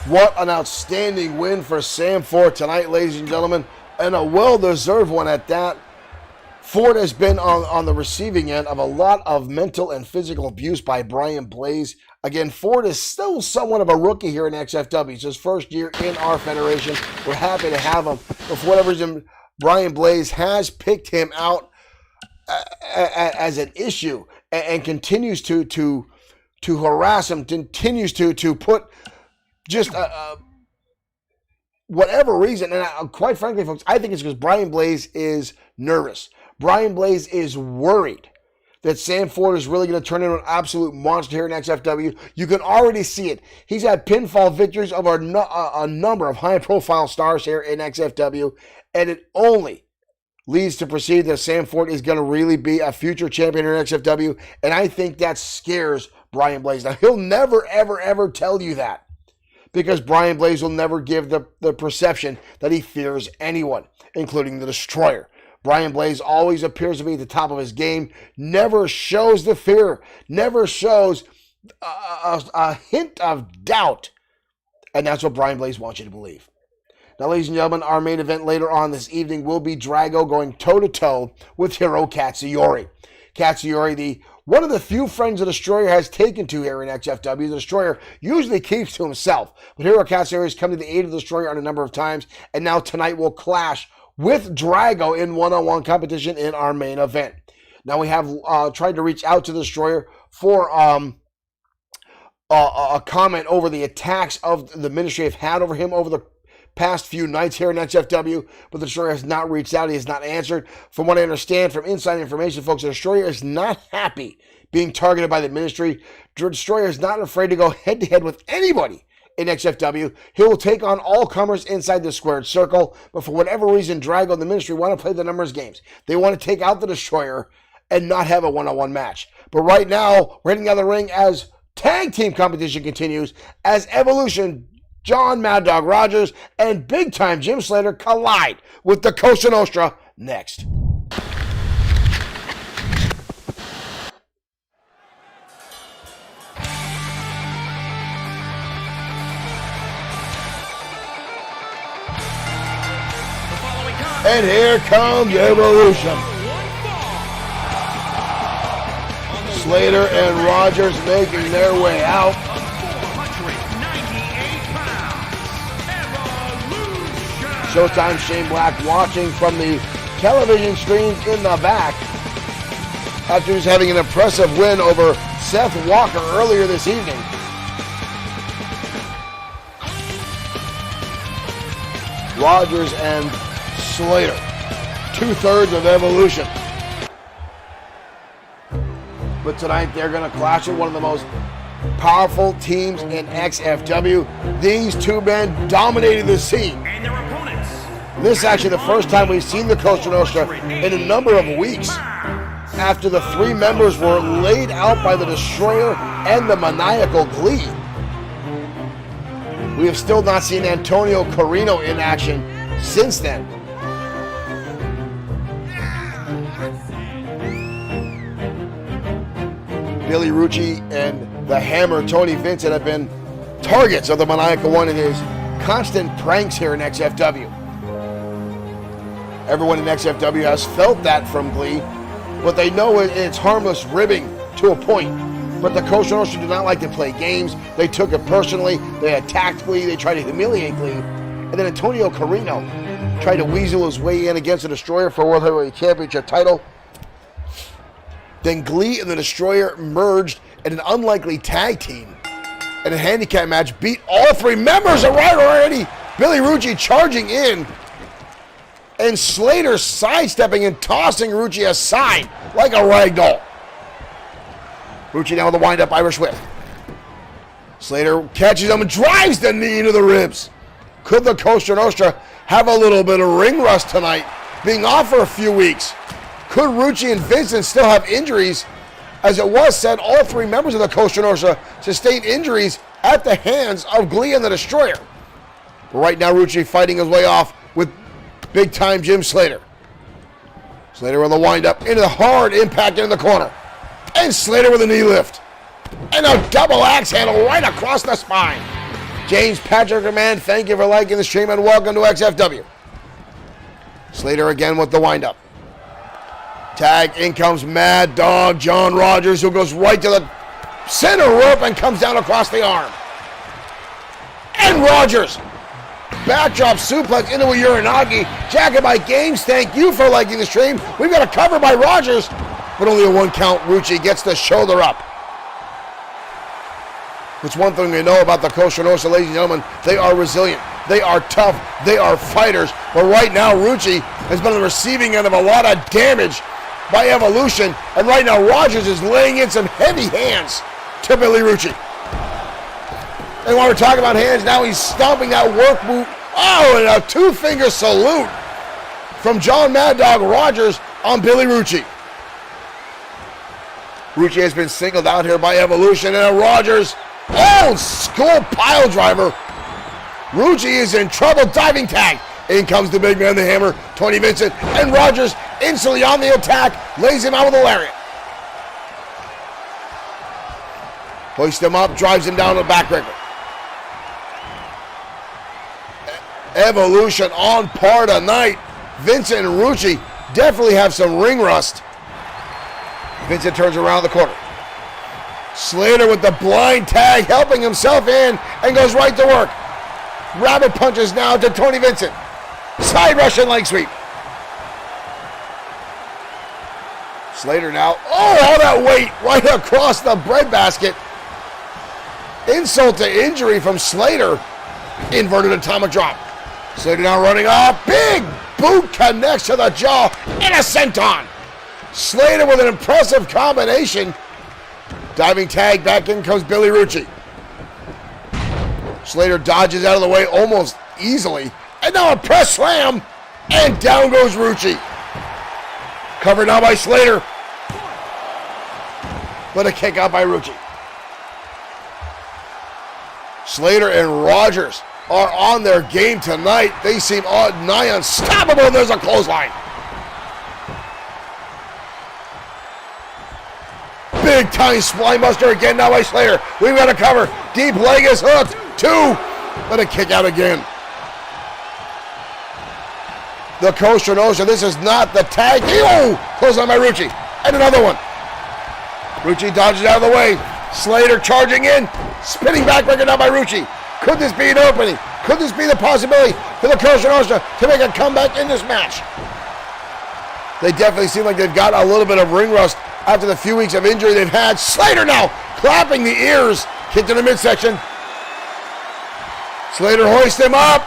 What an outstanding win for Sam Ford tonight, ladies and gentlemen, and a well-deserved one at that. Ford has been on the receiving end of a lot of mental and physical abuse by Brian Blaze. Again, Ford is still somewhat of a rookie here in XFW. It's his first year in our federation. We're happy to have him. But for whatever reason, Brian Blaze has picked him out as an issue and continues to harass him, continues to put just whatever reason. And quite frankly, folks, I think it's because Brian Blaze is nervous. Brian Blaze is worried that Sam Ford is really going to turn into an absolute monster here in XFW. You can already see it. He's had pinfall victories over a number of high-profile stars here in XFW, and it only leads to perceive that Sam Ford is going to really be a future champion here in XFW, and I think that scares Brian Blaze. Now, he'll never, ever, ever tell you that because Brian Blaze will never give the perception that he fears anyone, including the Destroyer. Brian Blaze always appears to be at the top of his game, never shows the fear, never shows a hint of doubt. And that's what Brian Blaze wants you to believe. Now, ladies and gentlemen, our main event later on this evening will be Drago going toe-to-toe with Hiro Katsuyori. Katsuyori, one of the few friends the Destroyer has taken to here in XFW. The Destroyer usually keeps to himself, but Hiro Katsuyori has come to the aid of the Destroyer on a number of times, and now tonight will clash with Drago in one-on-one competition in our main event. Now we have tried to reach out to the Destroyer for a comment over the attacks of the Ministry have had over him over the past few nights here in XFW, but the Destroyer has not reached out. He has not answered. From what I understand from inside information, folks, the Destroyer is not happy being targeted by the Ministry. The Destroyer is not afraid to go head-to-head with anybody in XFW. He will take on all comers inside the squared circle, but for whatever reason, Drago and the Ministry want to play the numbers games. They want to take out the Destroyer and not have a one-on-one match. But right now, we're heading down the ring as tag team competition continues, as Evolution, John Mad Dog Rogers, and Big Time Jim Slater collide with the Cosa Nostra next. And here comes Evolution. Slater and Rogers making their way out. 498 pounds, Evolution. Showtime Shane Black watching from the television screens in the back after he's having an impressive win over Seth Walker earlier this evening. Rogers and Slater, 2/3 of Evolution. But tonight they're going to clash with one of the most powerful teams in XFW. These two men dominated the scene. And their opponents. This is actually the first time we've seen the Costa Nostra in a number of weeks after the three members were laid out by the Destroyer and the Maniacal Glee. We have still not seen Antonio Carino in action since then. Billy Rucci and the Hammer, Tony Vincent, have been targets of the Maniacal One and his constant pranks here in XFW. Everyone in XFW has felt that from Glee, but they know it's harmless ribbing to a point. But the Costa Nostra do not like to play games. They took it personally. They attacked Glee. They tried to humiliate Glee. And then Antonio Carino tried to weasel his way in against the Destroyer for World Heavyweight Championship title. Then Glee and the Destroyer merged in an unlikely tag team. In a handicap match, beat all three members already. Billy Rucci charging in. And Slater sidestepping and tossing Rucci aside like a rag doll. Rucci now with the wind-up Irish whip. Slater catches him and drives the knee into the ribs. Could the Costa Nostra have a little bit of ring rust tonight, being off for a few weeks? Could Rucci and Vincent still have injuries? As it was said, all three members of the Costa Nostra sustained injuries at the hands of Glee and the Destroyer. But right now, Rucci fighting his way off with big-time Jim Slater. Slater with a wind-up into the hard impact in the corner. And Slater with a knee lift. And a double axe handle right across the spine. James Patrick Command, thank you for liking the stream and welcome to XFW. Slater again with the wind-up. Tag, in comes Mad Dog John Rogers, who goes right to the center rope and comes down across the arm. And Rogers, backdrop suplex into a Uranagi. Jacobite Games, thank you for liking the stream. We've got a cover by Rogers, but only a 1 count. Rucci gets the shoulder up. It's one thing we know about the Costa Nostra, ladies and gentlemen. They are resilient. They are tough. They are fighters. But right now, Rucci has been on the receiving end of a lot of damage by Evolution. And right now, Rogers is laying in some heavy hands to Billy Rucci. And while we're talking about hands, now he's stomping that work boot. Oh, and a 2-finger salute from John Mad Dog Rogers on Billy Rucci. Rucci has been singled out here by Evolution, and Rogers, old school pile driver. Rucci is in trouble. Diving tag. In comes the big man, the Hammer, Tony Vincent, and Rogers instantly on the attack, lays him out with a lariat. Hoists him up, drives him down to the backbreaker. Evolution on par tonight. Vincent and Rucci definitely have some ring rust. Vincent turns around the corner. Slater with the blind tag, helping himself in, and goes right to work. Rabbit punches now to Tony Vincent. Side Russian leg sweep. Slater now, oh, all that weight right across the breadbasket. Insult to injury from Slater. Inverted atomic drop. Slater now running off. Big boot connects to the jaw and a senton. Slater with an impressive combination. Diving tag, back in comes Billy Rucci. Slater dodges out of the way almost easily. And now a press slam. And down goes Rucci. Covered now by Slater. But a kick out by Rucci. Slater and Rogers are on their game tonight. They seem nigh unstoppable. And there's a clothesline. Big time spine buster again now by Slater. We've got a cover. Deep leg is hooked. 2. But a kick out again. The Costa Nostra. This is not the tag. Oh! Close on by Rucci. And another one. Rucci dodges out of the way. Slater charging in. Spinning backbreaker now by Rucci. Could this be an opening? Could this be the possibility for the Cosa Nostra to make a comeback in this match? They definitely seem like they've got a little bit of ring rust after the few weeks of injury they've had. Slater now clapping the ears. Kicked in the midsection. Slater hoists him up.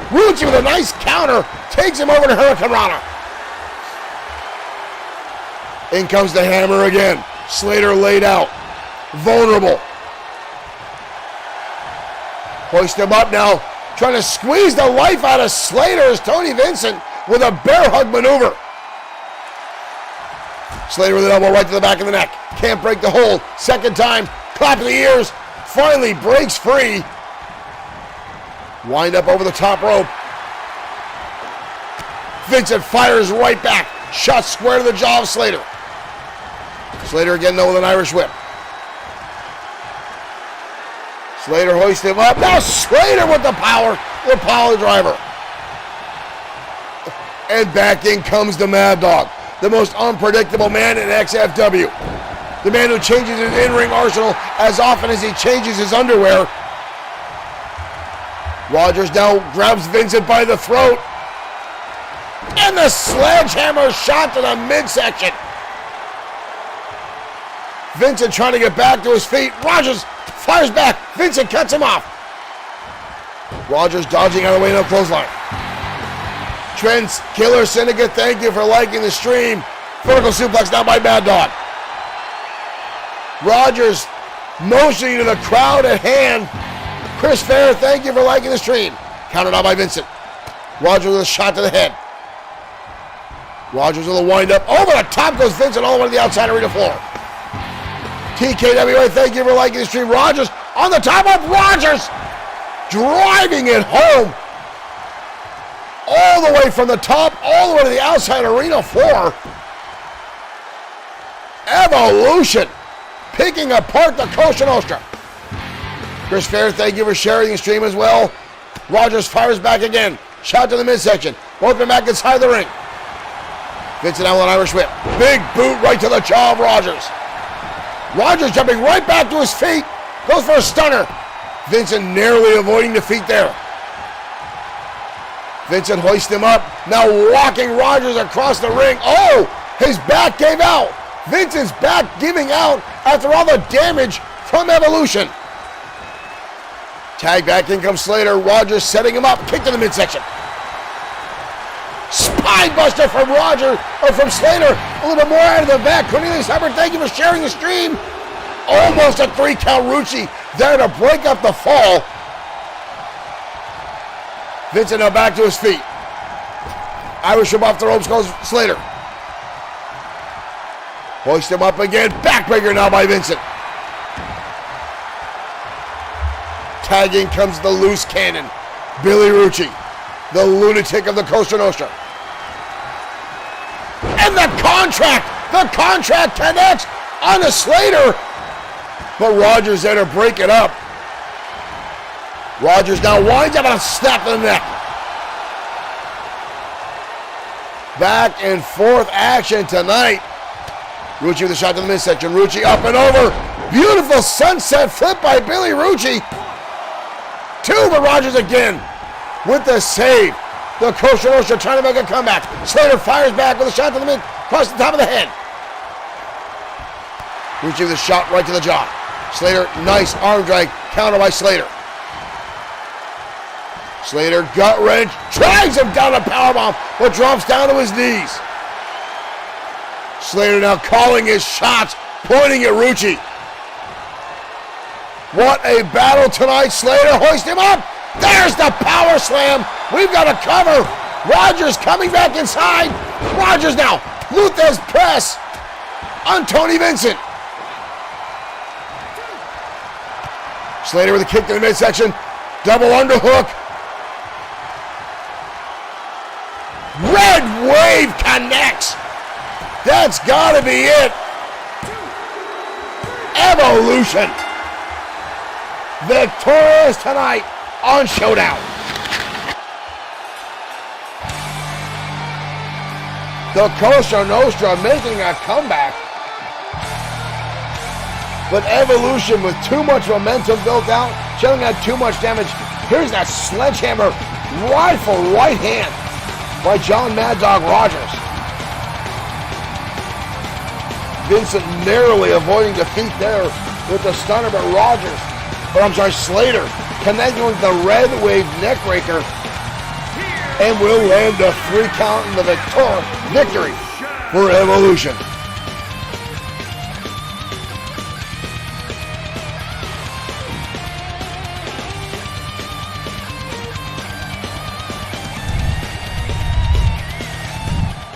Rucci with a nice counter takes him over to Hurricane Rana. In comes the hammer again. Slater laid out. Vulnerable. Hoist him up now. Trying to squeeze the life out of Slater as Tony Vincent with a bear hug maneuver. Slater with an elbow right to the back of the neck. Can't break the hold. Second time. Clap of the ears. Finally breaks free. Wind up over the top rope. Vincent fires right back. Shot square to the jaw of Slater. Slater again though with an Irish whip. Slater hoists him up. Now Slater with the power driver. And back in comes the Mad Dog. The most unpredictable man in XFW. The man who changes his in-ring arsenal as often as he changes his underwear. Rogers now grabs Vincent by the throat. And the sledgehammer shot to the midsection. Vincent trying to get back to his feet. Rogers fires back. Vincent cuts him off. Rogers dodging out of the way, no clothesline. Trent's Killer Syndicate, thank you for liking the stream. Vertical suplex now by Mad Dog. Rogers motioning to the crowd at hand. Chris Fair, thank you for liking the stream. Counted out by Vincent. Rogers with a shot to the head. Rogers with a wind up. Over the top goes Vincent all the way to the outside arena floor. TKWA, thank you for liking the stream. Rogers on the top of Rogers. Driving it home. All the way from the top, all the way to the outside arena floor. Evolution. Picking apart the Cosa Nostra. Chris Fair, thank you for sharing the stream as well. Rogers fires back again. Shot to the midsection. Both them back inside the ring. Vincent out with an Irish whip. Big boot right to the jaw of Rogers. Rogers jumping right back to his feet. Goes for a stunner. Vincent narrowly avoiding defeat there. Vincent hoists him up. Now walking Rogers across the ring. Oh, his back gave out. Vincent's back giving out after all the damage from Evolution. Tag back, in comes Slater. Rogers setting him up. Kick to the midsection. Spine buster from from Slater. A little bit more out of the back. Cornelius Hubbard, thank you for sharing the stream. Almost a 3-count Rucci there to break up the fall. Vincent now back to his feet. Irish him off the ropes goes Slater. Hoist him up again. Backbreaker now by Vincent. Tagging comes the loose cannon. Billy Rucci, the lunatic of the Cosa Nostra. And the contract connects on a Slater. But Rogers there to break it up. Rogers now winds up on a snap of the neck. Back and forth action tonight. Rucci with a shot to the midsection. Rucci up and over. Beautiful sunset flip by Billy Rucci. Two, but Rogers again with the save. The Cosa Nostra trying to make a comeback. Slater fires back with a shot to the mid, across the top of the head. Rucci with a shot right to the jaw. Slater, nice arm drag, counter by Slater. Slater gut wrench, drags him down a powerbomb, but drops down to his knees. Slater now calling his shots, pointing at Rucci. What a battle tonight. Slater hoist him up. There's the power slam. We've got a cover. Rogers coming back inside. Rogers now. Luthez press on Tony Vincent. Slater with a kick to the midsection. Double underhook. Red Wave connects. That's got to be it. Evolution. Victorious tonight on Showdown. The Cosa Nostra making a comeback. But Evolution, with too much momentum built out, showing had too much damage. Here's that sledgehammer rifle right hand by John Mad Dog Rogers. Vincent narrowly avoiding defeat there with the stunner, but Slater connecting with the Red Wave neckbreaker and will land a 3 count in the victory for Evolution.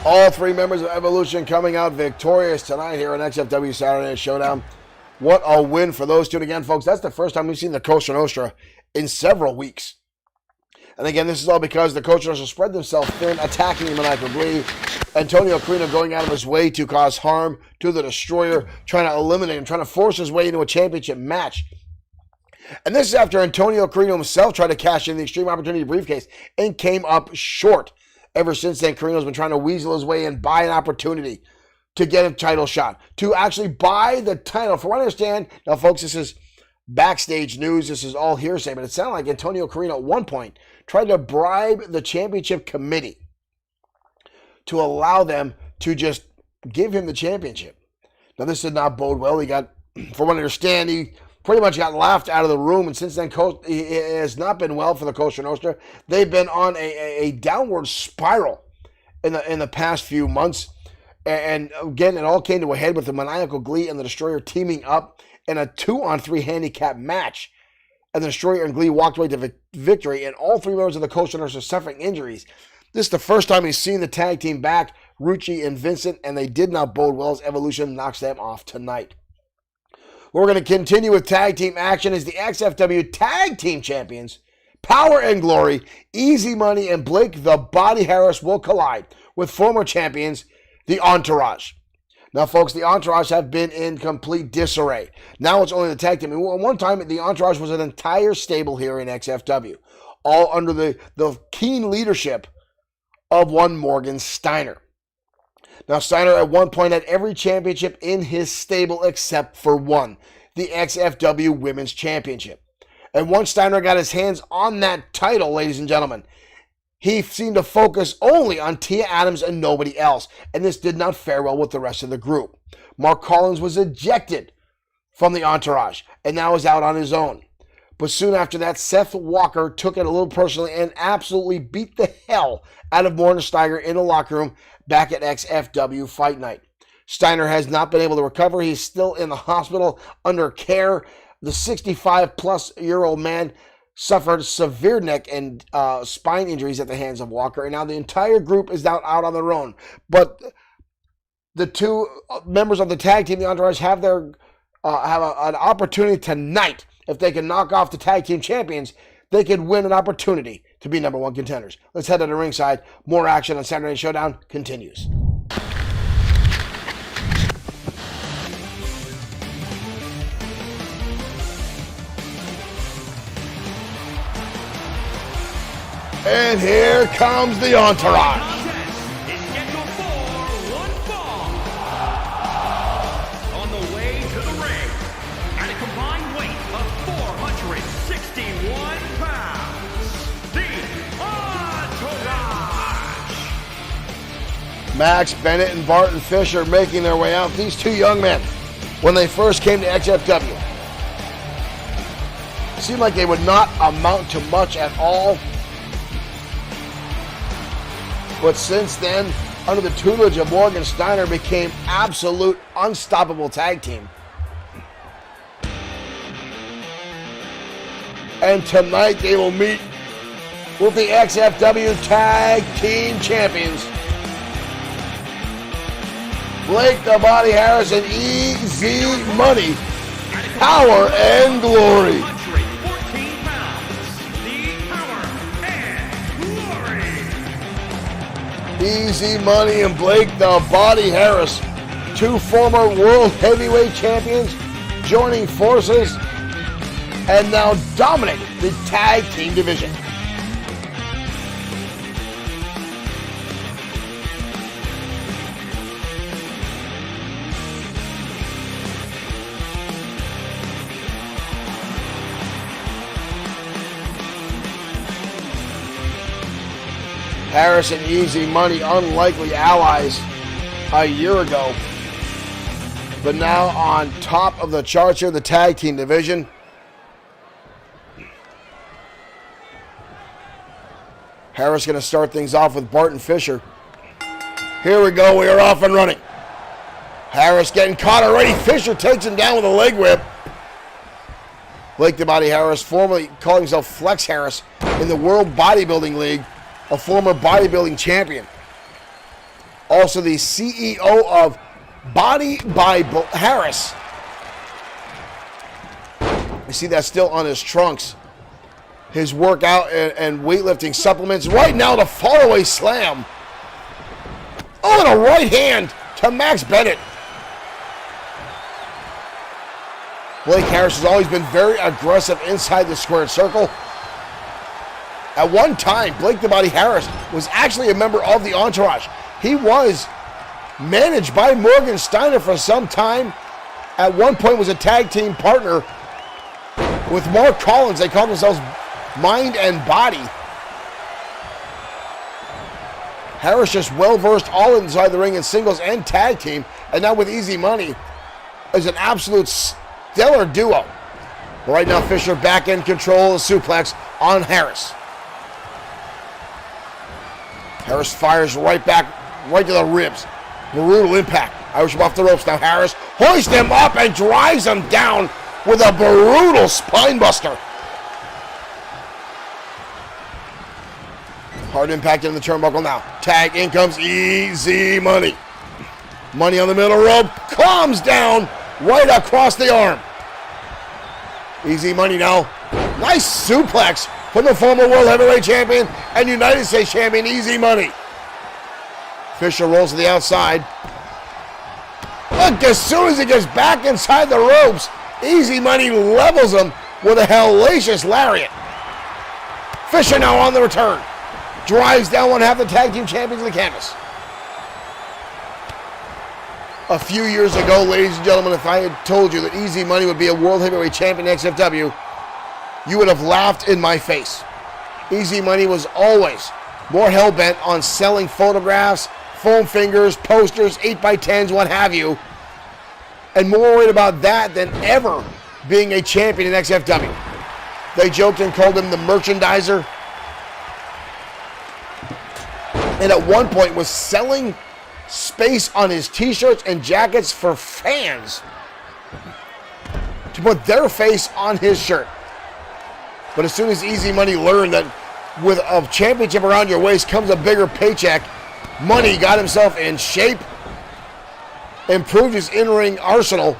All 3 members of Evolution coming out victorious tonight here on XFW Saturday Night Showdown. What a win for those two. And again, folks, that's the first time we've seen the Costa Nostra in several weeks. And again, this is all because the Costa Nostra spread themselves thin, attacking the Maniacal Glee. Antonio Carino going out of his way to cause harm to the Destroyer, trying to eliminate him, trying to force his way into a championship match. And this is after Antonio Carino himself tried to cash in the Extreme Opportunity briefcase and came up short. Ever since then, Carino's been trying to weasel his way and buy an opportunity to get a title shot, to actually buy the title. From what I understand, now folks, this is backstage news, this is all hearsay, but it sounded like Antonio Carino at one point tried to bribe the championship committee to allow them to just give him the championship. Now, this did not bode well. He got, from what I understand, he pretty much got laughed out of the room, and since then, it has not been well for the Costa Nostra. They've been on a downward spiral in the past few months, and again, it all came to a head with the Maniacal Glee and the Destroyer teaming up in a 2-on-3 handicap match, and the Destroyer and Glee walked away to victory, and all 3 members of the Costa Nostra are suffering injuries. This is the first time he's seen the tag team back, Rucci and Vincent, and they did not bode well as Evolution knocks them off tonight. We're going to continue with tag team action as the XFW Tag Team Champions, Power and Glory, Easy Money, and Blake the Body Harris will collide with former champions, the Entourage. Now, folks, the Entourage have been in complete disarray. Now it's only the tag team. One time, the Entourage was an entire stable here in XFW, all under the keen leadership of one Morgan Steiner. Now, Steiner at one point had every championship in his stable except for one, the XFW Women's Championship. And once Steiner got his hands on that title, ladies and gentlemen, he seemed to focus only on Tia Adams and nobody else. And this did not fare well with the rest of the group. Mark Collins was ejected from the Entourage and now is out on his own. But soon after that, Seth Walker took it a little personally and absolutely beat the hell out of Morgan Steiner in the locker room back at XFW Fight Night. Steiner has not been able to recover. He's still in the hospital under care. The 65-plus-year-old man suffered severe neck and spine injuries at the hands of Walker, and now the entire group is out on their own. But the 2 members of the tag team, the Entourage, have an opportunity tonight. If they can knock off the tag team champions, they could win an opportunity to be number 1 contenders. Let's head to the ringside. More action on Saturday Night Showdown continues. And here comes the Entourage. Is scheduled for 1 fall. On the way to the ring, at a combined weight of 461 pounds, the Entourage. Max Bennett and Barton Fisher making their way out. These 2 young men, when they first came to XFW, seemed like they would not amount to much at all. But since then, under the tutelage of Morgan Steiner, became absolute unstoppable tag team. And tonight they will meet with the XFW Tag Team Champions, Blake the Body Harris and Easy Money, Power and Glory. Easy Money and Blake the Body Harris, 2 former World Heavyweight Champions, joining forces and now dominate the tag team division. Harris and Easy Money, unlikely allies a year ago. But now on top of the charts here in the tag team division. Harris going to start things off with Barton Fisher. Here we go. We are off and running. Harris getting caught already. Fisher takes him down with a leg whip. Blake the Body Harris, formerly calling himself Flex Harris in the World Bodybuilding League, a former bodybuilding champion. Also the CEO of Body by Harris. You see that still on his trunks. His workout and weightlifting supplements. Right now, the fallaway slam. Oh, and a right hand to Max Bennett. Blake Harris has always been very aggressive inside the squared circle. At one time, Blake the Body Harris was actually a member of the Entourage. He was managed by Morgan Steiner for some time. At one point was a tag team partner with Mark Collins. They called themselves Mind and Body. Harris just well-versed all inside the ring in singles and tag team, and now with Easy Money is an absolute stellar duo. Right now, Fisher back in control of the suplex on Harris. Harris fires right back, right to the ribs. Brutal impact. Irish him off the ropes. Now Harris hoists him up and drives him down with a brutal spine buster. Hard impact in the turnbuckle now. Tag, in comes Easy Money. Money on the middle rope. Comes down right across the arm. Easy Money now. Nice suplex from the former World Heavyweight Champion and United States Champion Easy Money. Fisher rolls to the outside. Look, as soon as he gets back inside the ropes, Easy Money levels him with a hellacious lariat. Fisher now on the return. Drives down one half the tag team champions of the canvas. A few years ago, ladies and gentlemen, if I had told you that Easy Money would be a World Heavyweight Champion in XFW, you would have laughed in my face. Easy Money was always more hell-bent on selling photographs, foam fingers, posters, 8x10s, what have you, and more worried about that than ever being a champion in XFW. They joked and called him the merchandiser, and at one point was selling space on his t-shirts and jackets for fans to put their face on his shirt. But as soon as Easy Money learned that with a championship around your waist comes a bigger paycheck, Money got himself in shape, improved his in-ring arsenal,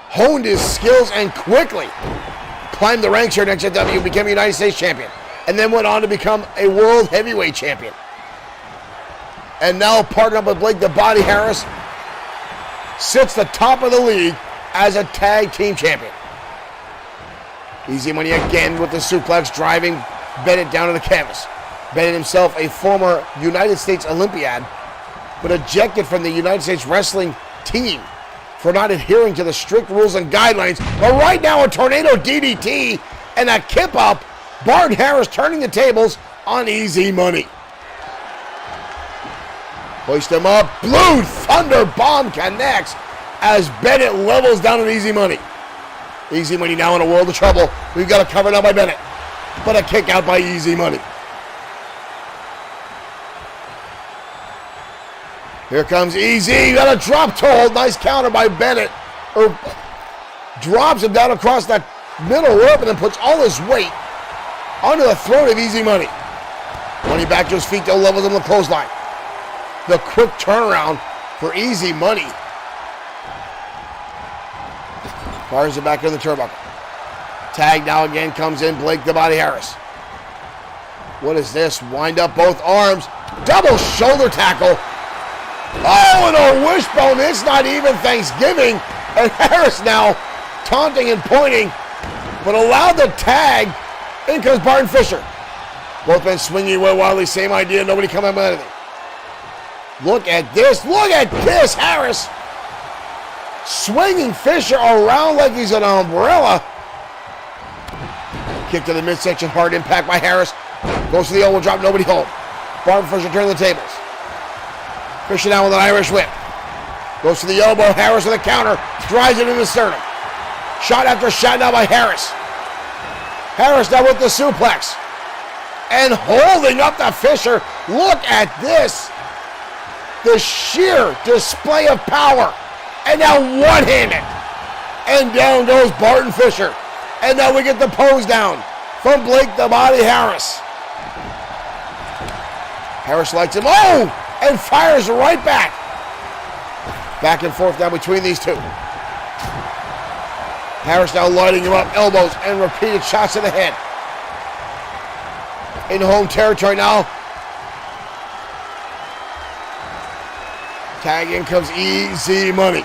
honed his skills, and quickly climbed the ranks here in XFW, became a United States champion, and then went on to become a World Heavyweight Champion. And now partnered up with Blake the Body Harris, sits the top of the league as a tag team champion. Easy Money again with the suplex, driving Bennett down to the canvas. Bennett himself, a former United States Olympiad, but ejected from the United States Wrestling team for not adhering to the strict rules and guidelines. But right now, a tornado DDT and a kip up. Barton Harris turning the tables on Easy Money. Hoist him up. Blue Thunder Bomb connects as Bennett levels down on Easy Money. Easy Money now in a world of trouble. We've got it covered now by Bennett. But a kick out by Easy Money. Here comes Easy. Got a drop toe hold. Nice counter by Bennett. Drops him down across that middle rope and then puts all his weight onto the throat of Easy Money. Money back to his feet, though, levels him with the clothesline. The quick turnaround for Easy Money. Fires it back in the turnbuckle. Tag now again comes in. Blake the Body Harris. What is this? Wind up both arms. Double shoulder tackle. Oh, and a wishbone. It's not even Thanksgiving. And Harris now taunting and pointing, but allowed the tag. In comes Barton Fisher. Both men swinging away wildly. Same idea. Nobody coming up with anything. Look at this. Look at this. Harris swinging Fisher around like he's an umbrella. Kick to the midsection. Hard impact by Harris. Goes to the elbow drop. Nobody home. Barton Fisher turning the tables. Fisher now with an Irish whip. Goes to the elbow. Harris with a counter. Drives it into the sternum. Shot after shot now by Harris. Harris now with the suplex. And holding up the Fisher. Look at this. The sheer display of power. And now one-handed. And down goes Barton Fisher. And now we get the pose down from Blake the Body Harris. Harris lights him. Oh! And fires right back. Back and forth now between these two. Harris now lighting him up. Elbows and repeated shots to the head. In home territory now. Tag in comes Easy Money.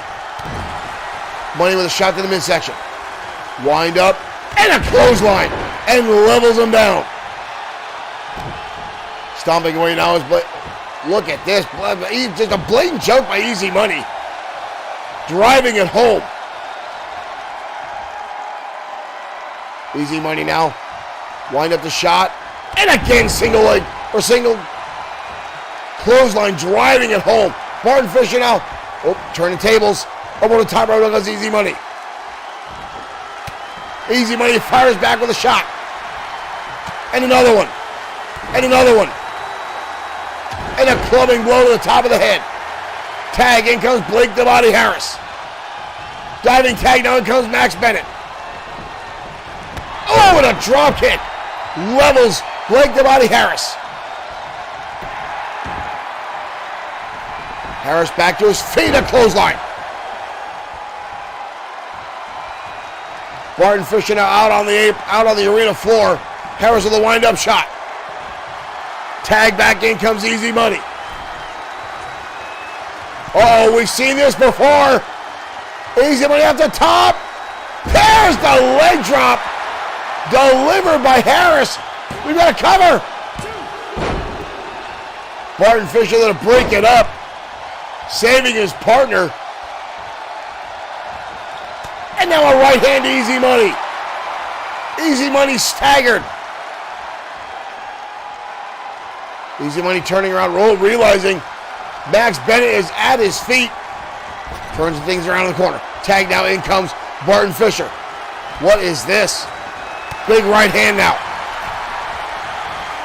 Money with a shot to the midsection. Wind up and a clothesline. And levels him down. Stomping away now is Blake. Look at this. Just a blatant joke by Easy Money. Driving it home. Easy Money now. Wind up the shot. And again, single leg or single clothesline driving it home. Barton Fisher now. Oh, turning tables. Up on the top rope goes Easy Money. Easy Money fires back with a shot. And another one. And another one. And a clubbing blow to the top of the head. Tag, in comes Blake the Body Harris. Diving tag, now in comes Max Bennett. Oh, and a drop kick. Levels Blake the Body Harris. Harris back to his feet, a clothesline. Barton Fisher now out on the arena floor. Harris with a wind-up shot. Tag back in comes Easy Money. Oh, we've seen this before. Easy Money off the top. There's the leg drop. Delivered by Harris. We've got a cover. Barton Fisher going to break it up. Saving his partner. And now a right hand to Easy Money. Easy Money staggered. Easy Money turning around, realizing Max Bennett is at his feet. Turns things around in the corner. Tag now, in comes Barton Fisher. What is this? Big right hand now.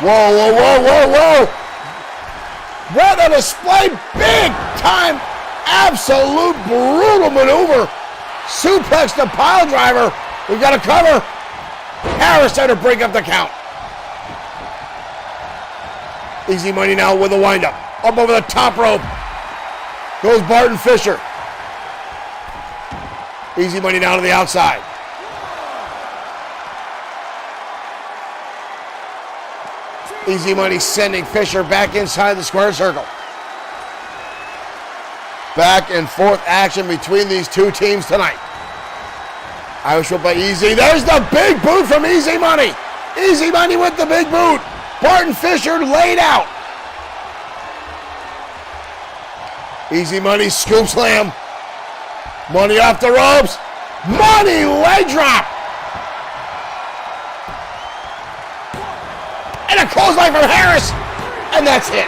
Whoa, whoa, whoa, whoa, whoa. What a display. Big time, absolute brutal maneuver. Suplex to pile driver. We've got a cover. Harris trying to break up the count. Easy Money now with a windup. Up over the top rope. Goes Barton Fisher. Easy Money down to the outside. Easy Money sending Fisher back inside the square circle. Back and forth action between these two teams tonight. Irish whip by Easy. There's the big boot from Easy Money. Easy Money with the big boot. Barton Fisher laid out. Easy Money scoop slam. Money off the ropes. Money leg drop. And a clothesline from Harris. And that's it.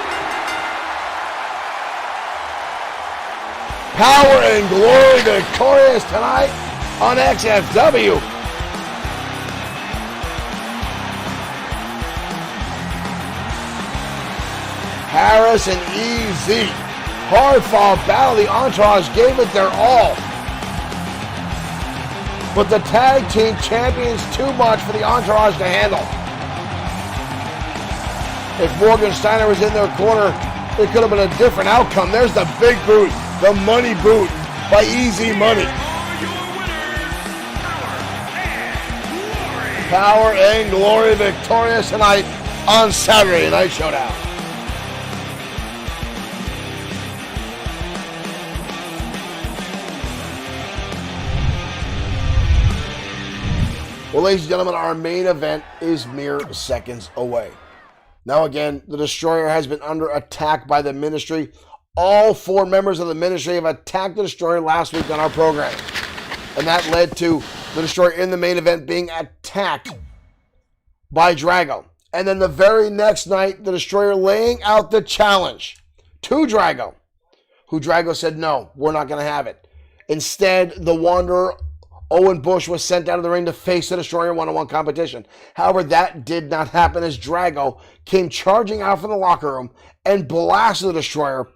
Power and Glory victorious tonight on XFW. Harris and EZ. Hard fought battle. The Entourage gave it their all. But the tag team champions too much for the Entourage to handle. If Morgan Steiner was in their corner, it could have been a different outcome. There's the big boot, the money boot by Easy Money. Power and Glory victorious tonight on Saturday Night Showdown. Well, ladies and gentlemen, our main event is mere seconds away. Now again, the Destroyer has been under attack by the Ministry. All four members of the Ministry have attacked the Destroyer last week on our program. And that led to the Destroyer in the main event being attacked by Drago. And then the very next night, the Destroyer laying out the challenge to Drago, who Drago said, no, we're not going to have it. Instead, the Wanderer, Owen Bush, was sent out of the ring to face the Destroyer in one-on-one competition. However, that did not happen as Drago came charging out from the locker room and blasted the Destroyer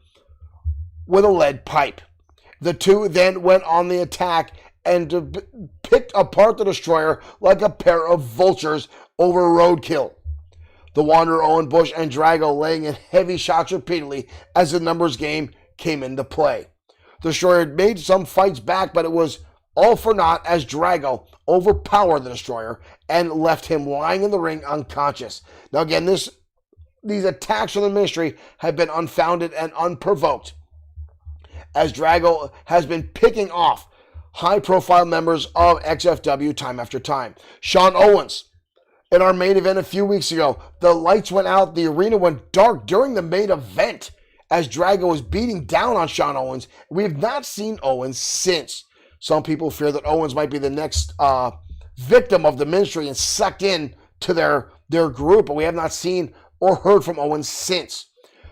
with a lead pipe. The two then went on the attack and picked apart the Destroyer like a pair of vultures over roadkill. The Wanderer, Owen Bush, and Drago laying in heavy shots repeatedly as the numbers game came into play. The Destroyer had made some fights back, but it was all for naught as Drago overpowered the Destroyer and left him lying in the ring unconscious. Now again, these attacks from the Ministry have been unfounded and unprovoked, as Drago has been picking off high-profile members of XFW time after time. Sean Owens, in our main event a few weeks ago, the lights went out, the arena went dark during the main event as Drago was beating down on Sean Owens. We have not seen Owens since. Some people fear that Owens might be the next victim of the Ministry and sucked in to their group, but we have not seen or heard from Owens since.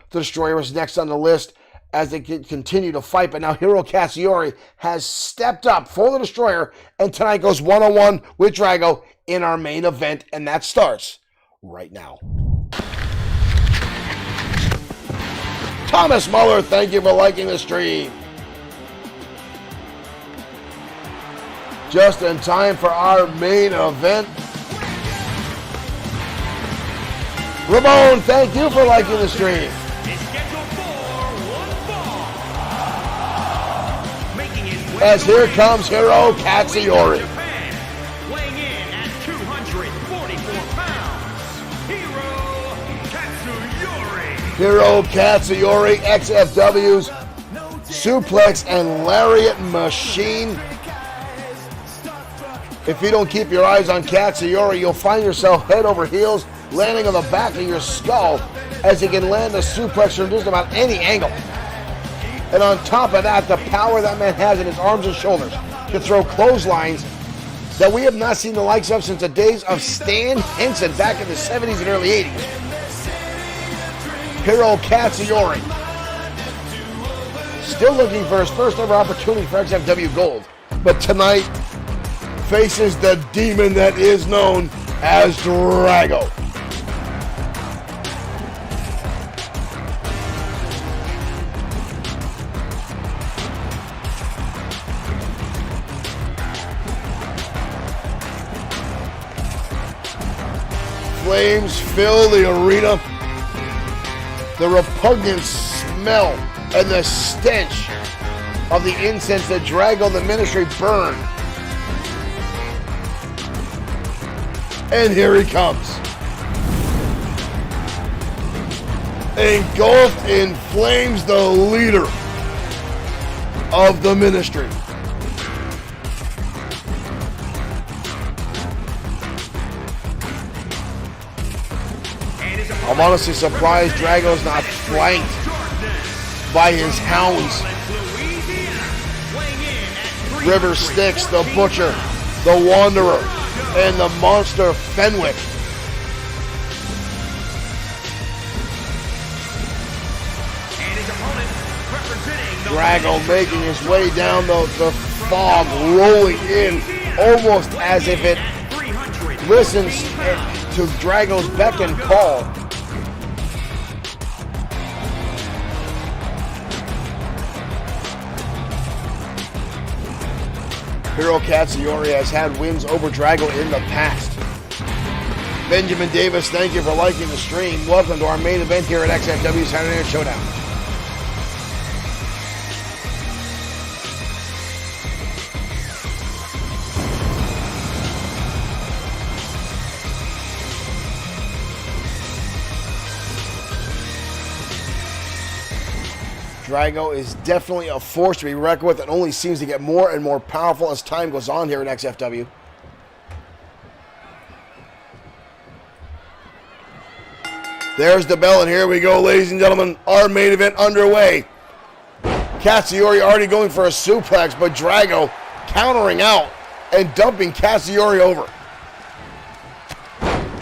The Destroyer was next on the list as they continue to fight, but now Hiro Katsuyori has stepped up for the Destroyer, and tonight goes one-on-one with Drago in our main event, and that starts right now. Thomas Muller, thank you for liking the stream. Just in time for our main event. Ramon, thank you for liking the stream. As here comes Hiro Katsuyori. Weighing in at 244 pounds, Hiro Katsuyori, XFW's suplex and lariat machine. If you don't keep your eyes on Katsuyori, you'll find yourself head over heels, landing on the back of your skull, as he can land a suplex from just about any angle. And on top of that, the power that man has in his arms and shoulders to throw clotheslines that we have not seen the likes of since the days of Stan Henson back in the 70s and early 80s. Hiro Katsuyori, still looking for his first ever opportunity for XFW Gold, but tonight faces the demon that is known as Drago. Flames fill the arena. The repugnant smell and the stench of the incense that Drago the Ministry burned. And here he comes. Engulfed in flames, the leader of the Ministry. I'm honestly surprised Drago's not flanked by his hounds. River Styx, the Butcher, the Wanderer, and the Monster Fenwick. Drago making his way down the fog, rolling in almost as if it listens to Drago's beck and call. Hiro Katsuyori has had wins over Drago in the past. Benjamin Davis, thank you for liking the stream. Welcome to our main event here at XFW Saturday Night Showdown. Drago is definitely a force to be reckoned with and only seems to get more and more powerful as time goes on here in XFW. There's the bell, and here we go, ladies and gentlemen. Our main event underway. Katsuyori already going for a suplex, but Drago countering out and dumping Katsuyori over.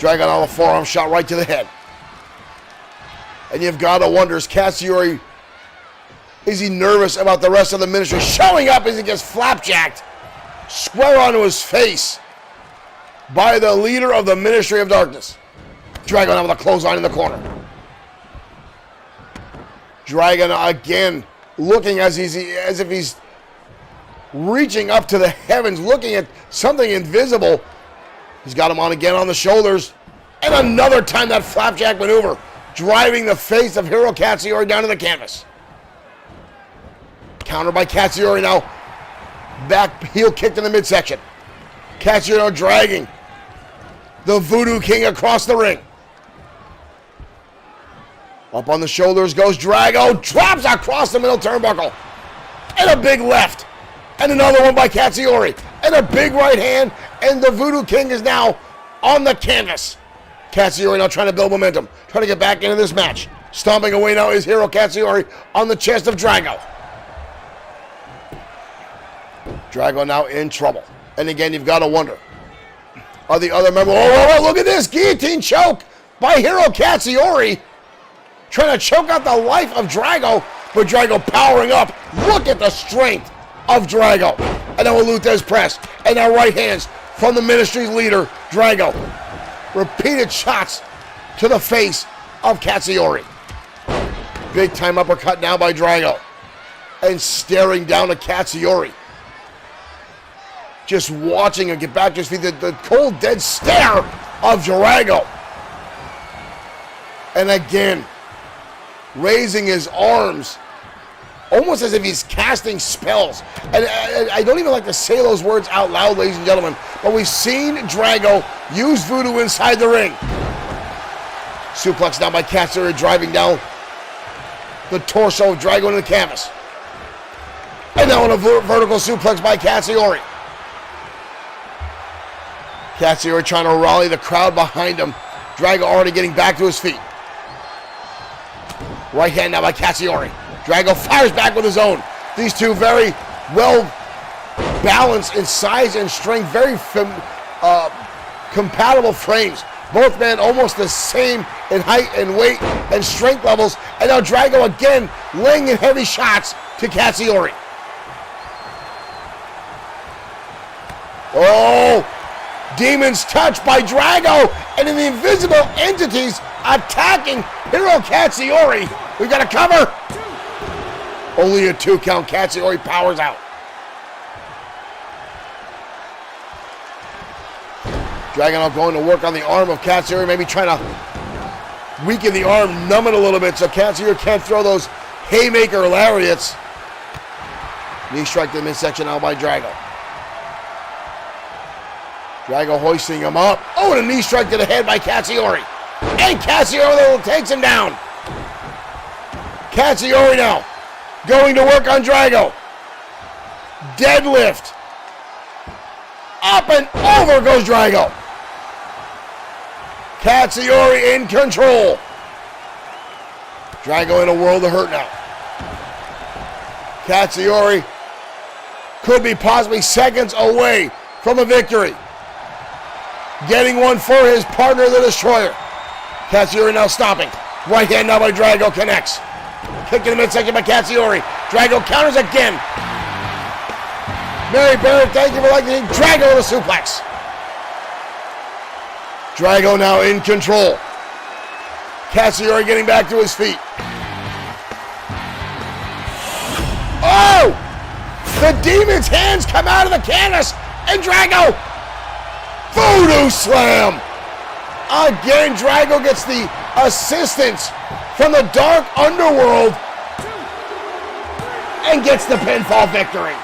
Dragon on the forearm shot right to the head. And you've got to wonder, is Katsuyori, is he nervous about the rest of the ministry showing up as he gets flapjacked square onto his face by the leader of the Ministry of Darkness? Dragon out with a clothesline in the corner. Dragon again looking as if he's reaching up to the heavens, looking at something invisible. He's got him on again on the shoulders. And another time that flapjack maneuver, driving the face of Hiro Katsuyori down to the canvas. Countered by Katsuyori now. Back heel kick to the midsection. Katsuyori now dragging the Voodoo King across the ring. Up on the shoulders goes Drago. Drops across the middle turnbuckle. And a big left. And another one by Katsuyori. And a big right hand. And the Voodoo King is now on the canvas. Katsuyori now trying to build momentum. Trying to get back into this match. Stomping away now is Hiro Katsuyori on the chest of Drago. Drago now in trouble. And again, you've got to wonder, are the other members... Oh, look at this. Guillotine choke by Hiro Katsuyori. Trying to choke out the life of Drago, but Drago powering up. Look at the strength of Drago. And now a Luthez press. And now right hands from the ministry's leader, Drago. Repeated shots to the face of Katsuyori. Big time uppercut now by Drago. And staring down at Katsuyori. Just watching him get back to his feet. The cold, dead stare of Drago. And again, raising his arms, almost as if he's casting spells. And I don't even like to say those words out loud, ladies and gentlemen, but we've seen Drago use voodoo inside the ring. Suplex down by Katsuyori, driving down the torso of Drago into the canvas. And now on a vertical suplex by Katsuyori. Katsuyori trying to rally the crowd behind him. Drago already getting back to his feet. Right hand now by Katsuyori. Drago fires back with his own. These two very well balanced in size and strength. Very compatible frames. Both men almost the same in height and weight and strength levels. And now Drago again laying in heavy shots to Katsuyori. Oh! Demon's touch by Drago, and in the invisible entities attacking Hiro Katsuyori. We got a cover. Only a 2 count. Katsuyori powers out. Dragon now going to work on the arm of Katsuyori, maybe trying to weaken the arm, numb it a little bit so Katsuyori can't throw those haymaker lariats. Knee strike to the midsection now by Drago. Drago hoisting him up. Oh, and a knee strike to the head by Katsuyori. And Katsuyori takes him down. Katsuyori now going to work on Drago. Deadlift. Up and over goes Drago. Katsuyori in control. Drago in a world of hurt now. Katsuyori could be possibly seconds away from a victory. Getting one for his partner, the Destroyer. Katsuyori now stopping. Right hand now by Drago connects. Kick in the midsection by Katsuyori. Drago counters again. Mary Barrett, thank you for liking Drago with a suplex. Drago now in control. Katsuyori getting back to his feet. Oh! The Demon's hands come out of the canvas, and Drago Voodoo Slam! Again, Drago gets the assistance from the Dark Underworld and gets the pinfall victory.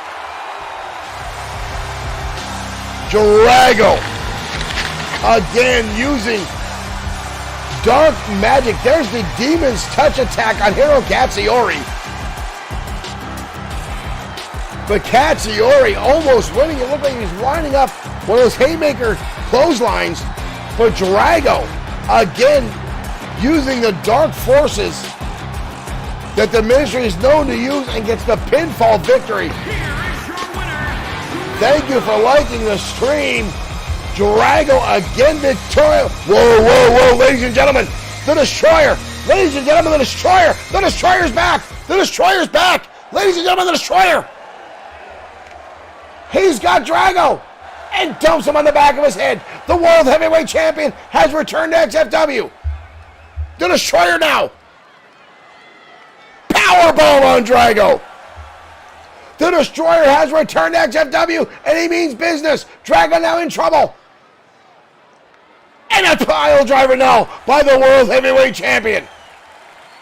Drago again using dark magic. There's the Demon's Touch attack on Hiro Katsuyori. But Katsuyori almost winning. It looked like he was lining up one of those haymaker clotheslines. But Drago, again, using the dark forces that the ministry is known to use and gets the pinfall victory. Here is your winner. Thank you for liking the stream. Drago again victorious. Whoa, whoa, whoa, ladies and gentlemen. The Destroyer. Ladies and gentlemen, the Destroyer. The Destroyer's back. The Destroyer's back. Ladies and gentlemen, the Destroyer. He's got Drago and dumps him on the back of his head. The World Heavyweight Champion has returned to XFW. The Destroyer now. Powerbomb on Drago. The Destroyer has returned to XFW, and he means business. Drago now in trouble. And a pile driver now by the World Heavyweight Champion.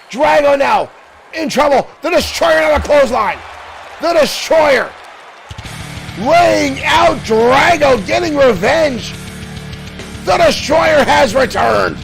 Drago now in trouble. The Destroyer on a clothesline. The Destroyer laying out Drago, getting revenge. The Destroyer has returned.